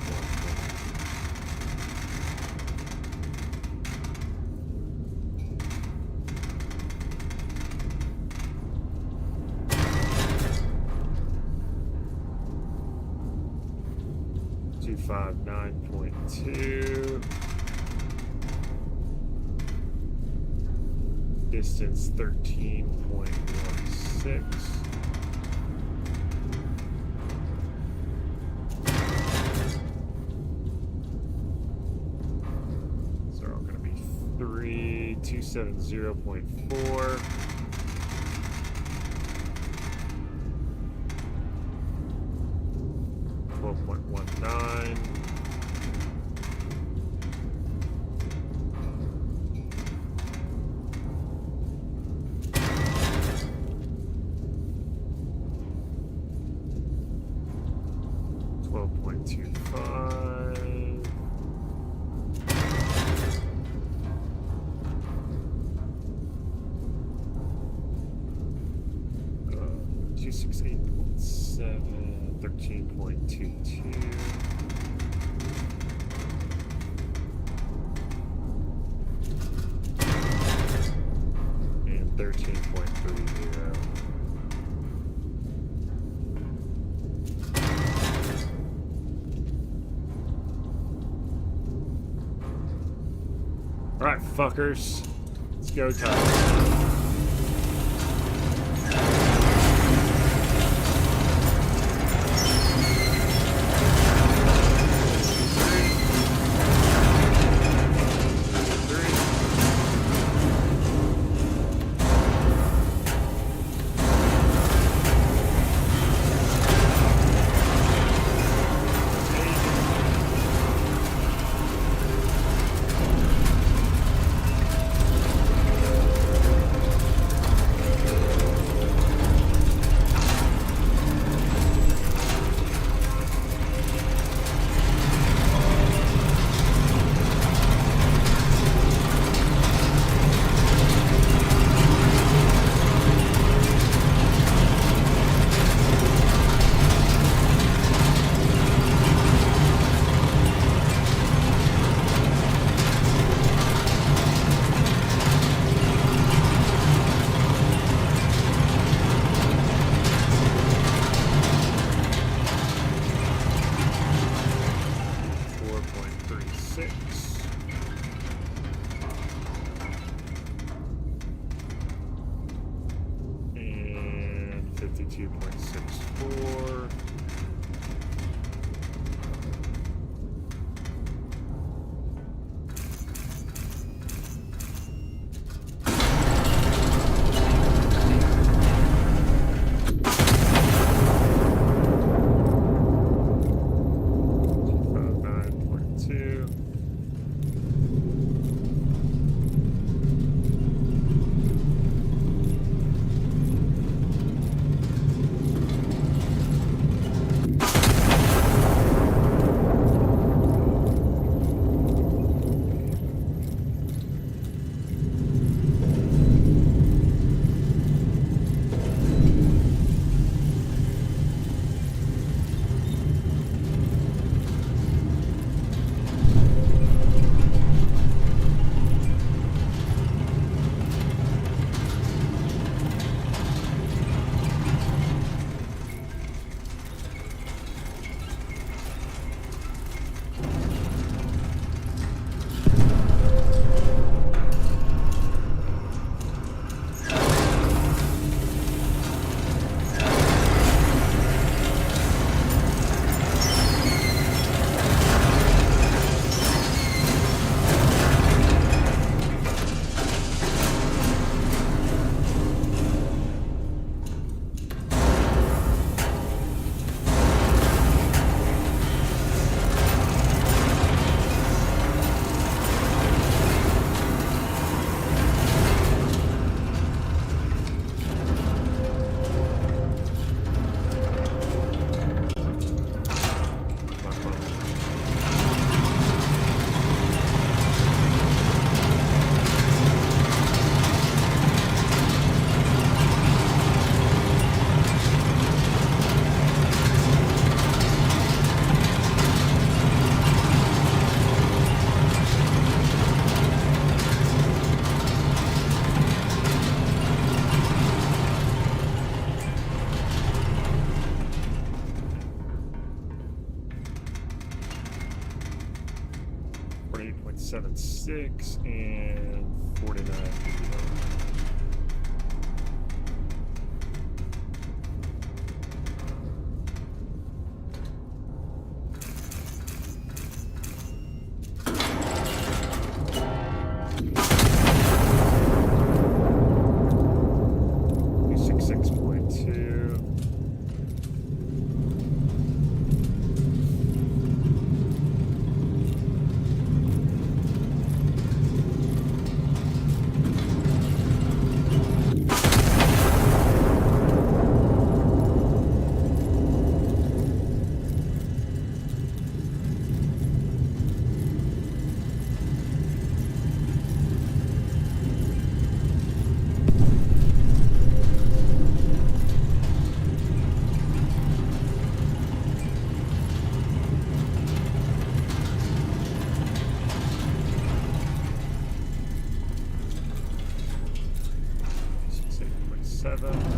259.2. Distance 13.16. So we're all going to be 270.4. 12.19. 268.7, 13.22. And 13.30. Alright, fuckers. Let's go time. .76 and 49. 7.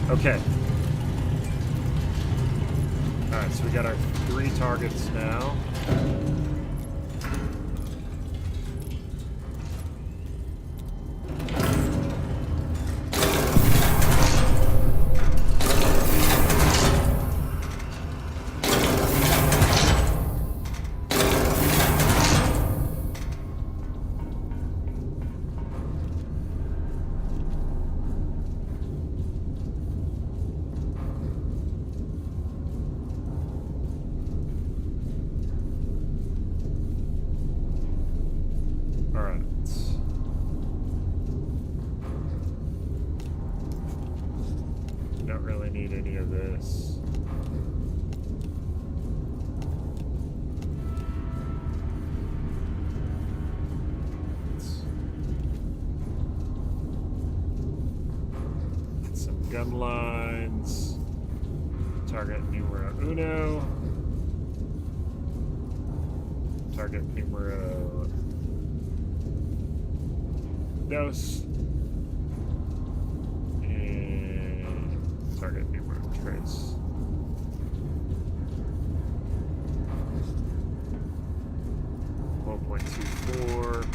Okay. Alright, so we got our 3 targets now. Gun lines. Target numero uno. Target numero dos. And target numero tres. .24.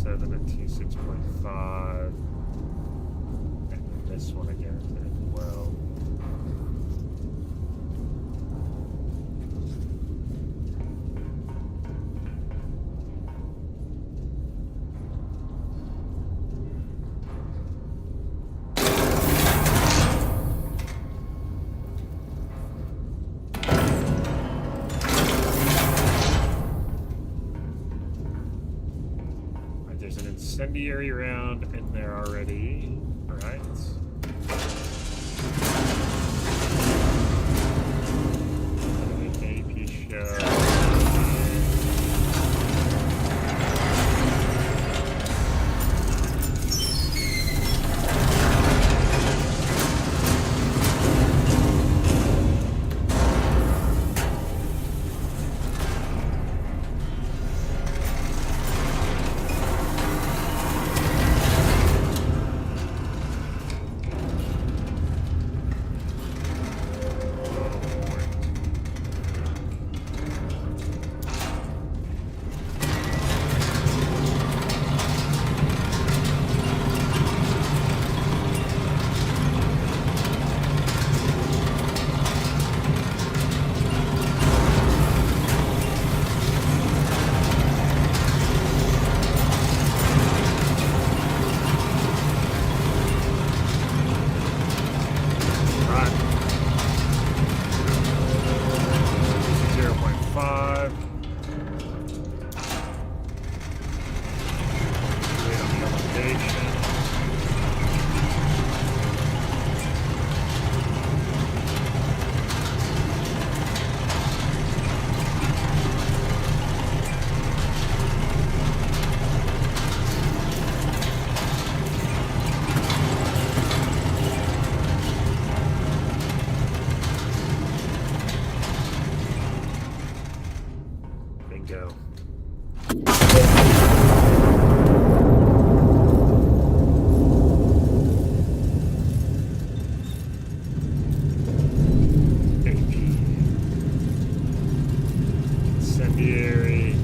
2.7 and T6.5. And this one again as well. There's an incendiary round in there already. Alright. AP shell. Bingo. Incendiary.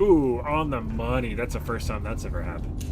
Ooh, on the money. That's the first time that's ever happened.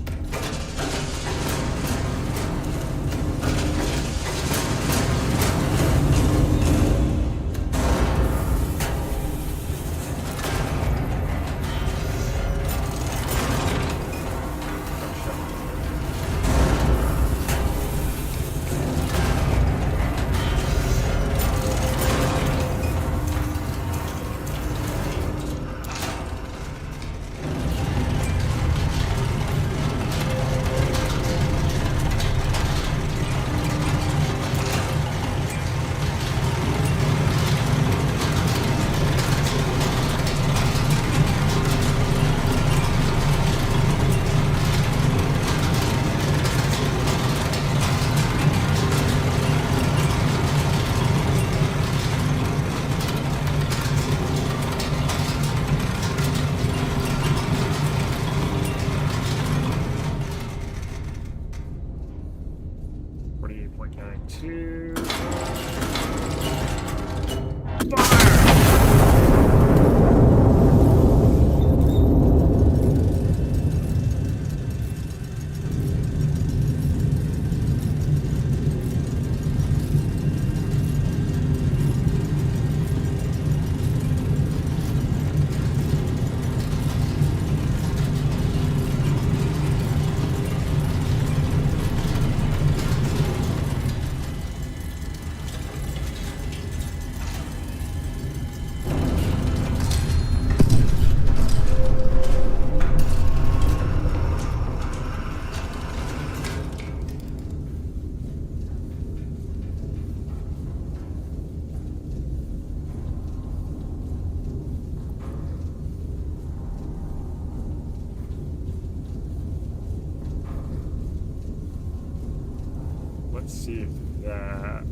Let's see if that...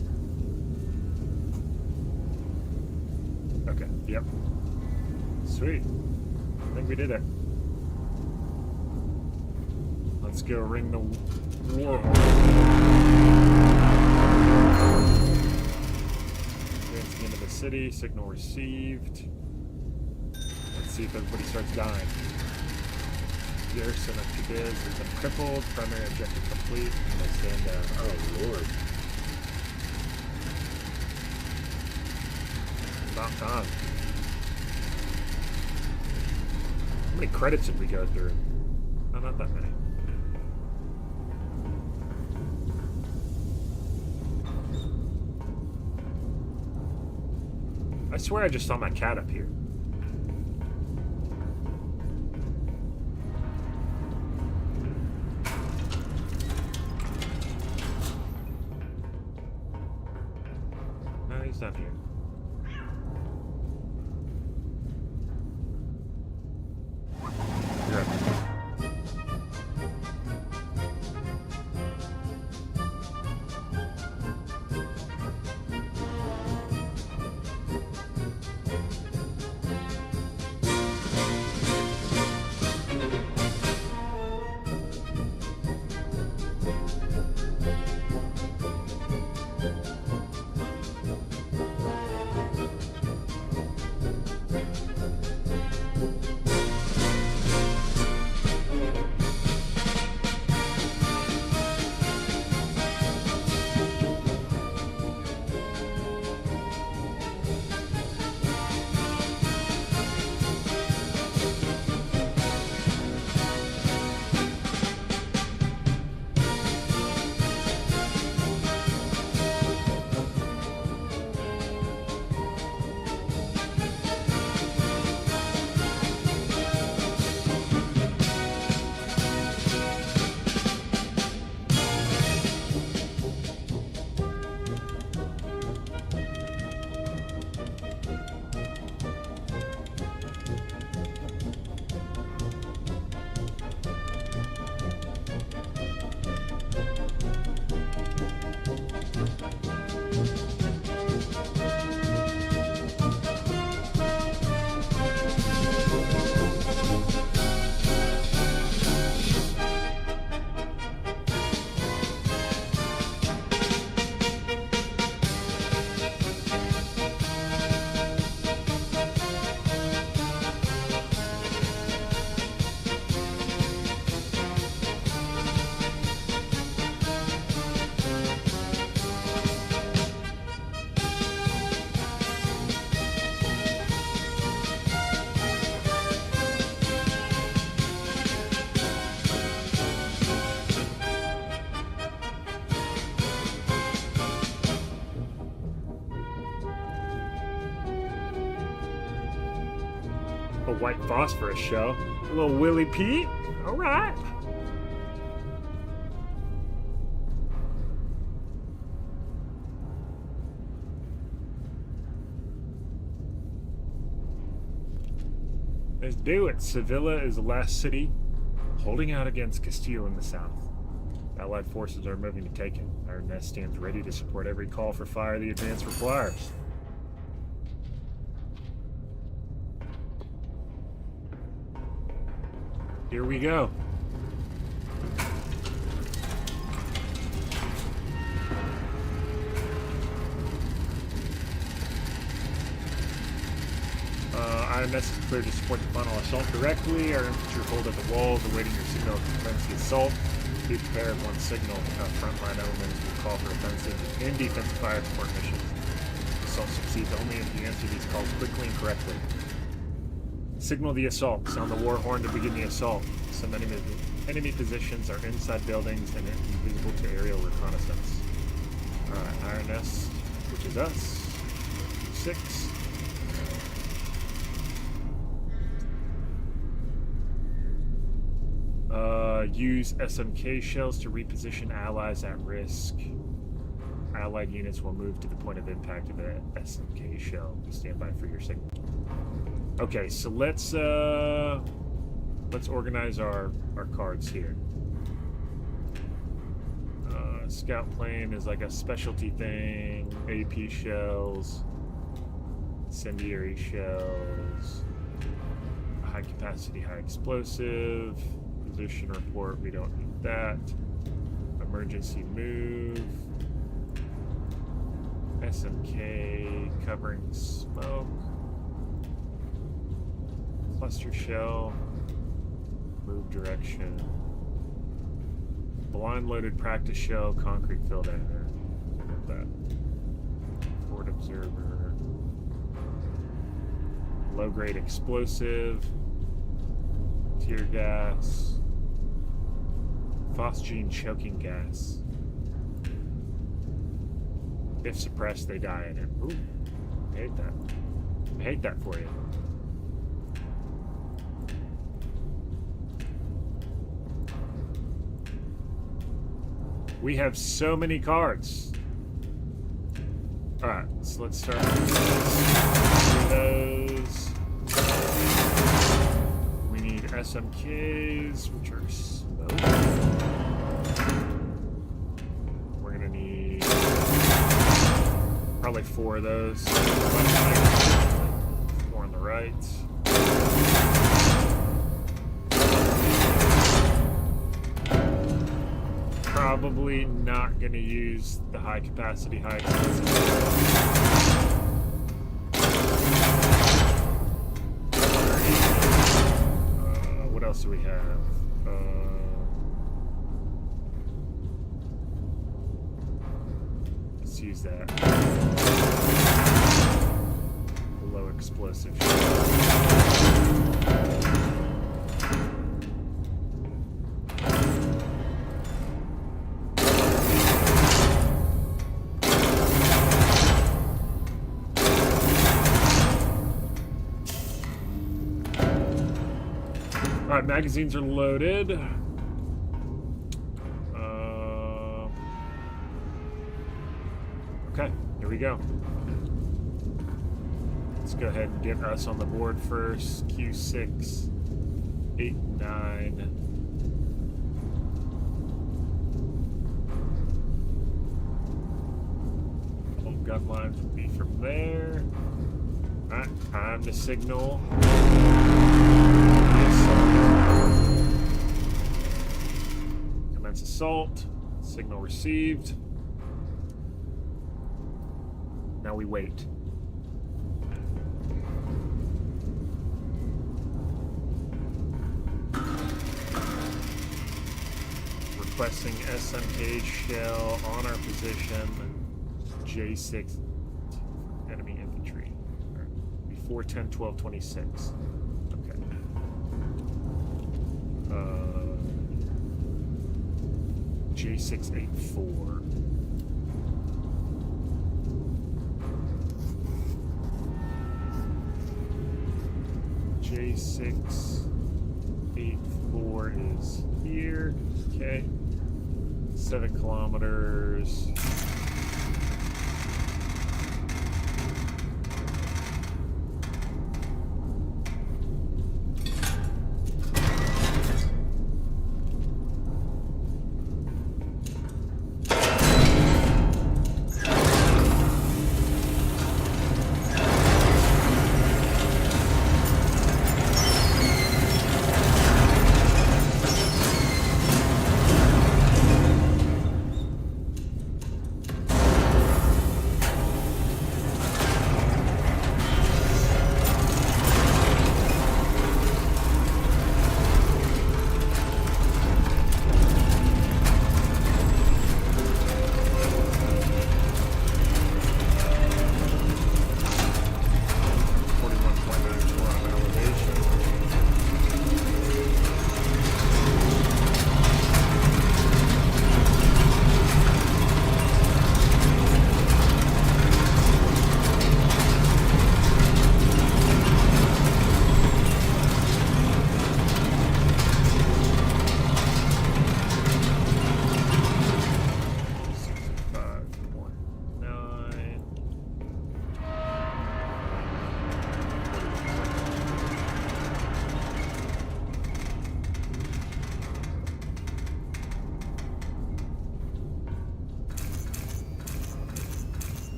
Okay, yep. Sweet. I think we did it. Let's go ring the war horn. Advancing into the city, signal received. Let's see if everybody starts dying. Garrison up to biz has been crippled. Primary objective complete. They stand down. Oh, Lord. About time. How many credits did we go through? Oh, not that many. I swear I just saw my cat up here. No, he's not here. A white phosphorus show. A little Willie Pete. All right. Let's do it. Sevilla is the last city holding out against Castile in the south. Allied forces are moving to take it. Our nest stands ready to support every call for fire the advance requires. Here we go. IMS is cleared to support the final assault directly. Our infantry hold at the walls, awaiting your signal to commence the assault. Be prepared. One signal. Frontline elements will call for offensive and defensive fire support missions. Assault succeeds only if you answer these calls quickly and correctly. Signal the assault. Sound the war horn to begin the assault. Some enemy positions are inside buildings and invisible to aerial reconnaissance. Alright, Iron Nest, which is us. 6. Use SMK shells to reposition allies at risk. Allied units will move to the point of impact of an SMK shell. Stand by for your signal. Okay, so let's organize our cards here. Scout plane is like a specialty thing. AP shells, incendiary shells, high capacity, high explosive, position report, we don't need that. Emergency move, SMK covering smoke, cluster shell, move direction, blind loaded practice shell, concrete filled air. That forward observer, low grade explosive, tear gas, phosgene choking gas. If suppressed, they die in it. Ooh, I hate that. I hate that for you. We have so many cards. Alright, so let's start with those. We need SMKs, which are smoke. We're gonna need probably 4 of those. 4 on the right. Probably not going to use the high capacity, high explosive. What else do we have? Let's use that. Low explosive. Alright, magazines are loaded. Okay, here we go. Let's go ahead and get us on the board first. Q6, 8, 9. Gun lines would be from there. Alright, time to signal. Commence assault. Signal received. Now we wait. Requesting SMK shell on our position. J6 enemy infantry. Right. Before 10, 12, 26. Okay. J684. J684 is here. Okay. 7 kilometers.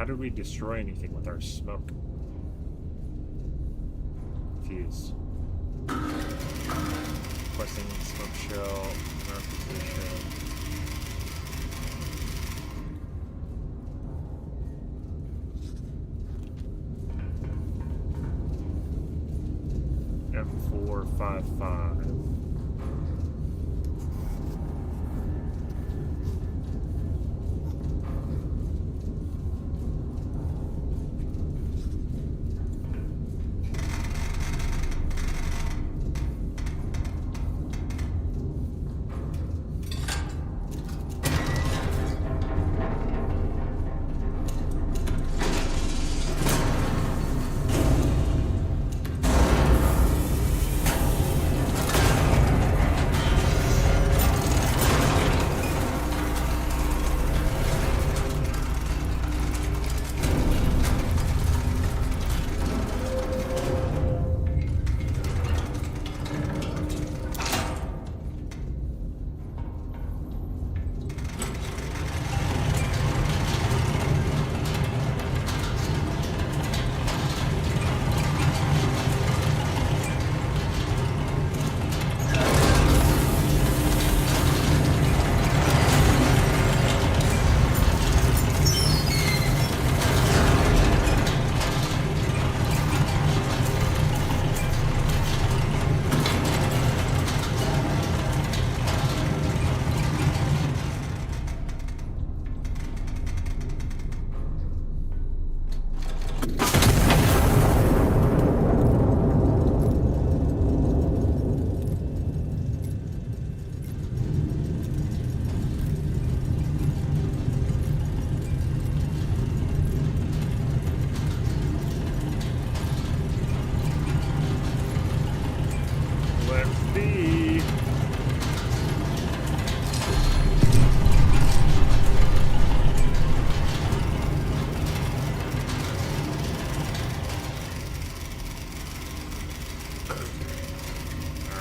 How did we destroy anything with our smoke? Confused. Requesting smoke shell in our position. M455.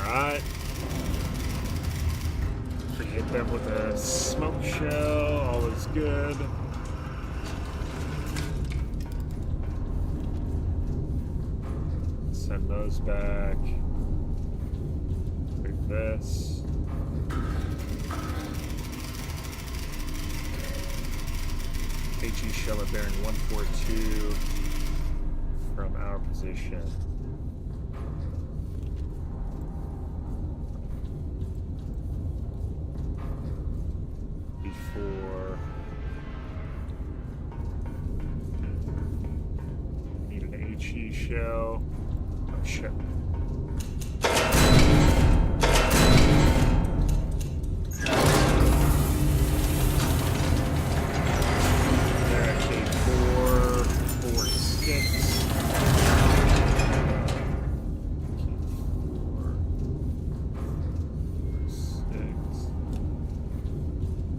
Alright. We hit them with a smoke shell. All is good. Send those back. Take this. HE shell at bearing 142 from our position. Before need an HE shell. Oh shit.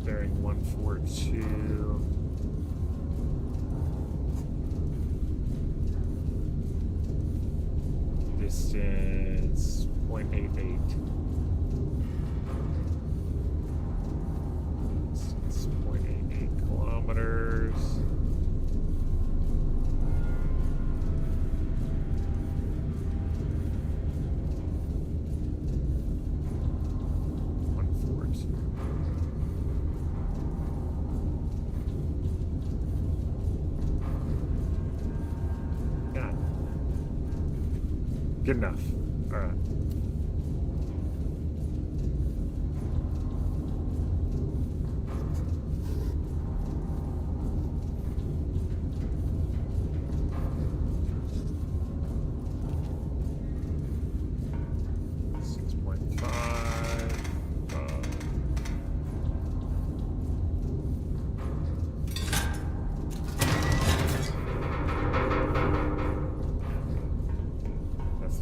Bearing 142. Distance 0.88. Distance 0.88 kilometers. Good enough. All right.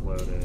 Loaded.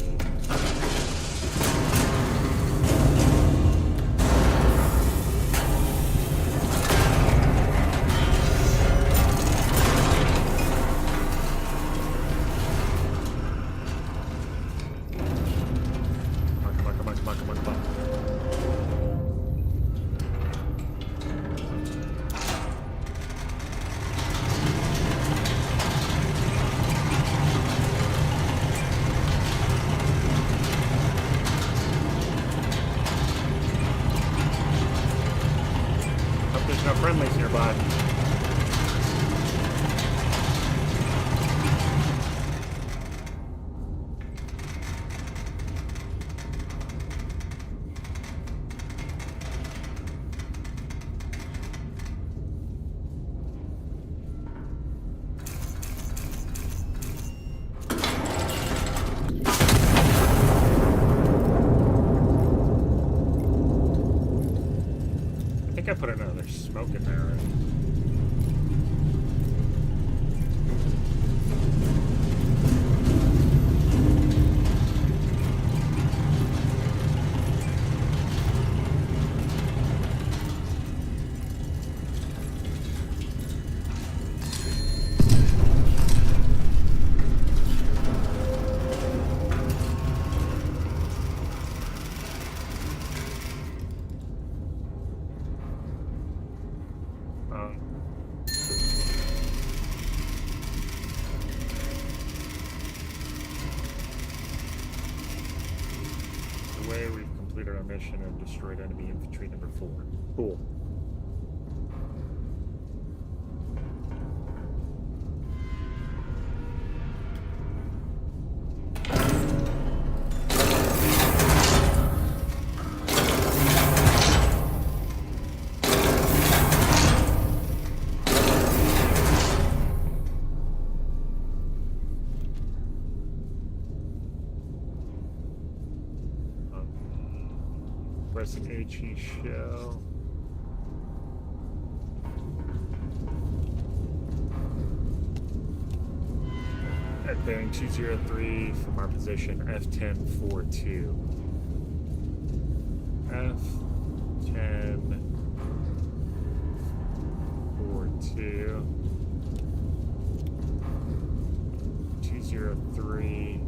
smoking now. We've completed our mission and destroyed enemy infantry number 4. Cool. Pressing HE shell. At bearing 203 from our position, F1042. F1042. 203.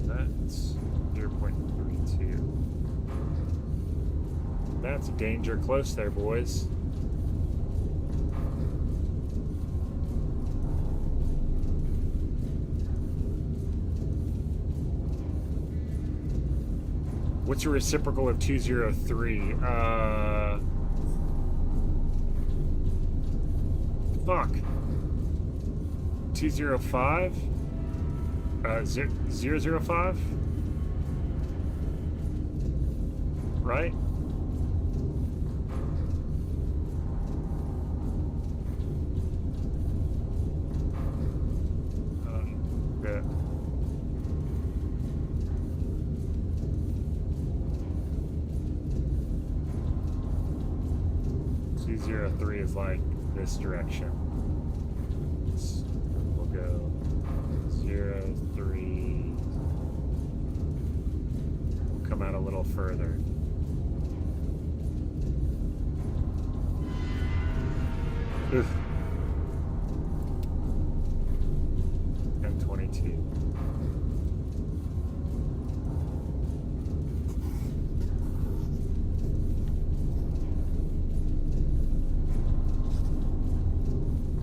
That's 0.32. That's danger close there, boys. What's your reciprocal of 203? Fuck. 205? 005? Right? Yeah. 203 is like this direction. We'll go 03. We'll come out a little further. Oof. M22.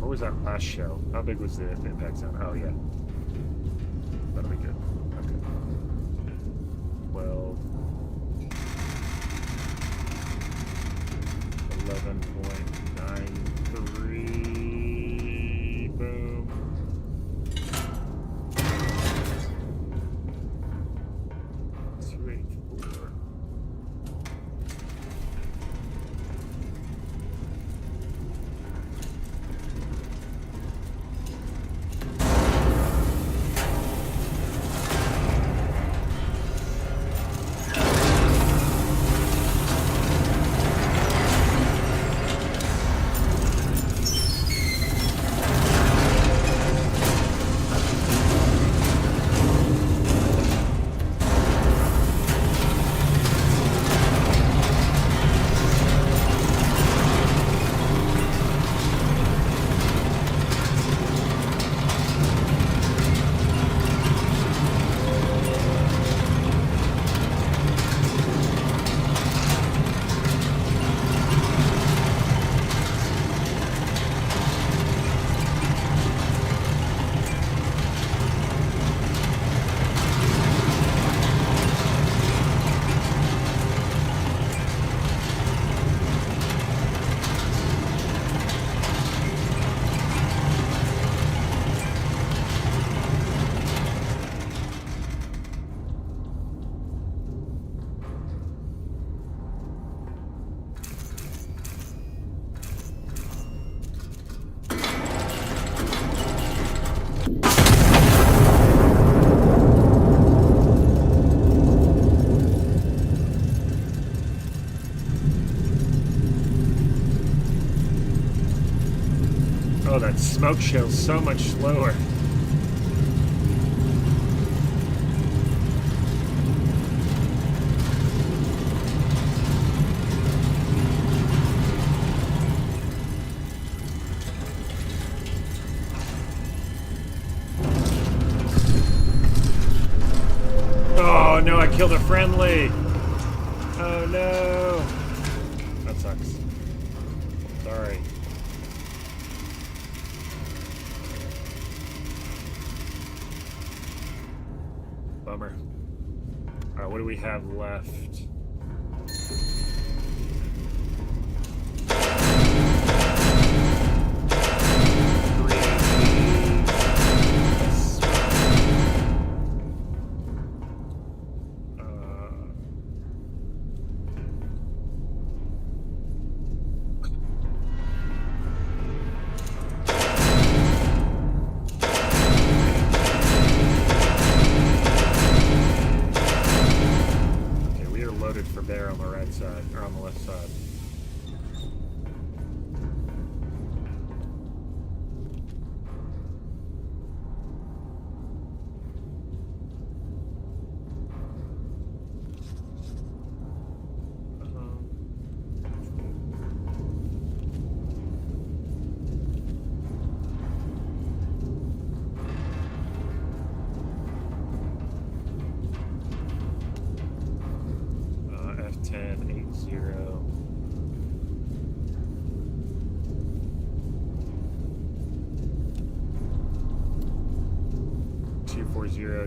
What was that last shell? How big was the impact zone? Oh yeah. That'll be good. Okay. 12. 11.93. Boom. Oh, that smoke shell's so much slower. Oh no, I killed a friendly. Oh no. That sucks. Sorry. Bummer. Alright, what do we have left? For bear on the right side, or on the left side.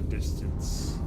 Distance.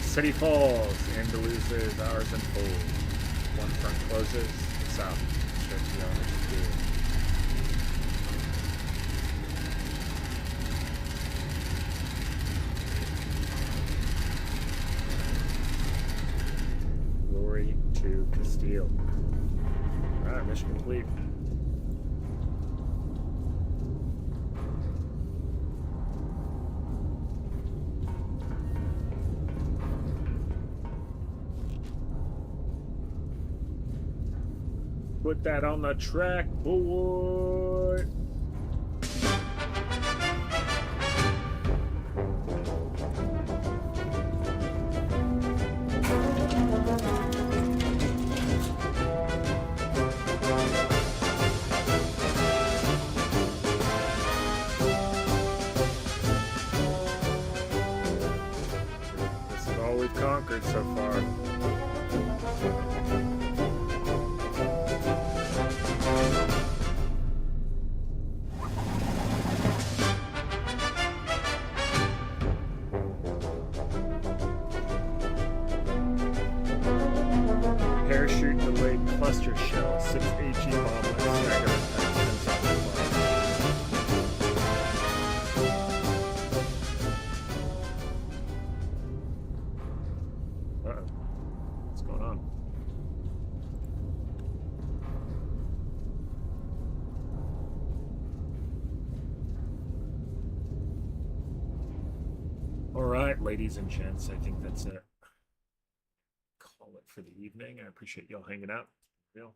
City falls, and loses ours and full. One front closes, south. Stretch the owners. Glory to Castile. Alright, mission complete. Put that on the track, boy. This is all we've conquered so far. Parachute delayed cluster shell, 6 HE bomb stagger Uh-oh. What's going on? All right, ladies and gents, I think that's it. Call it for the evening. I appreciate y'all hanging out. Real.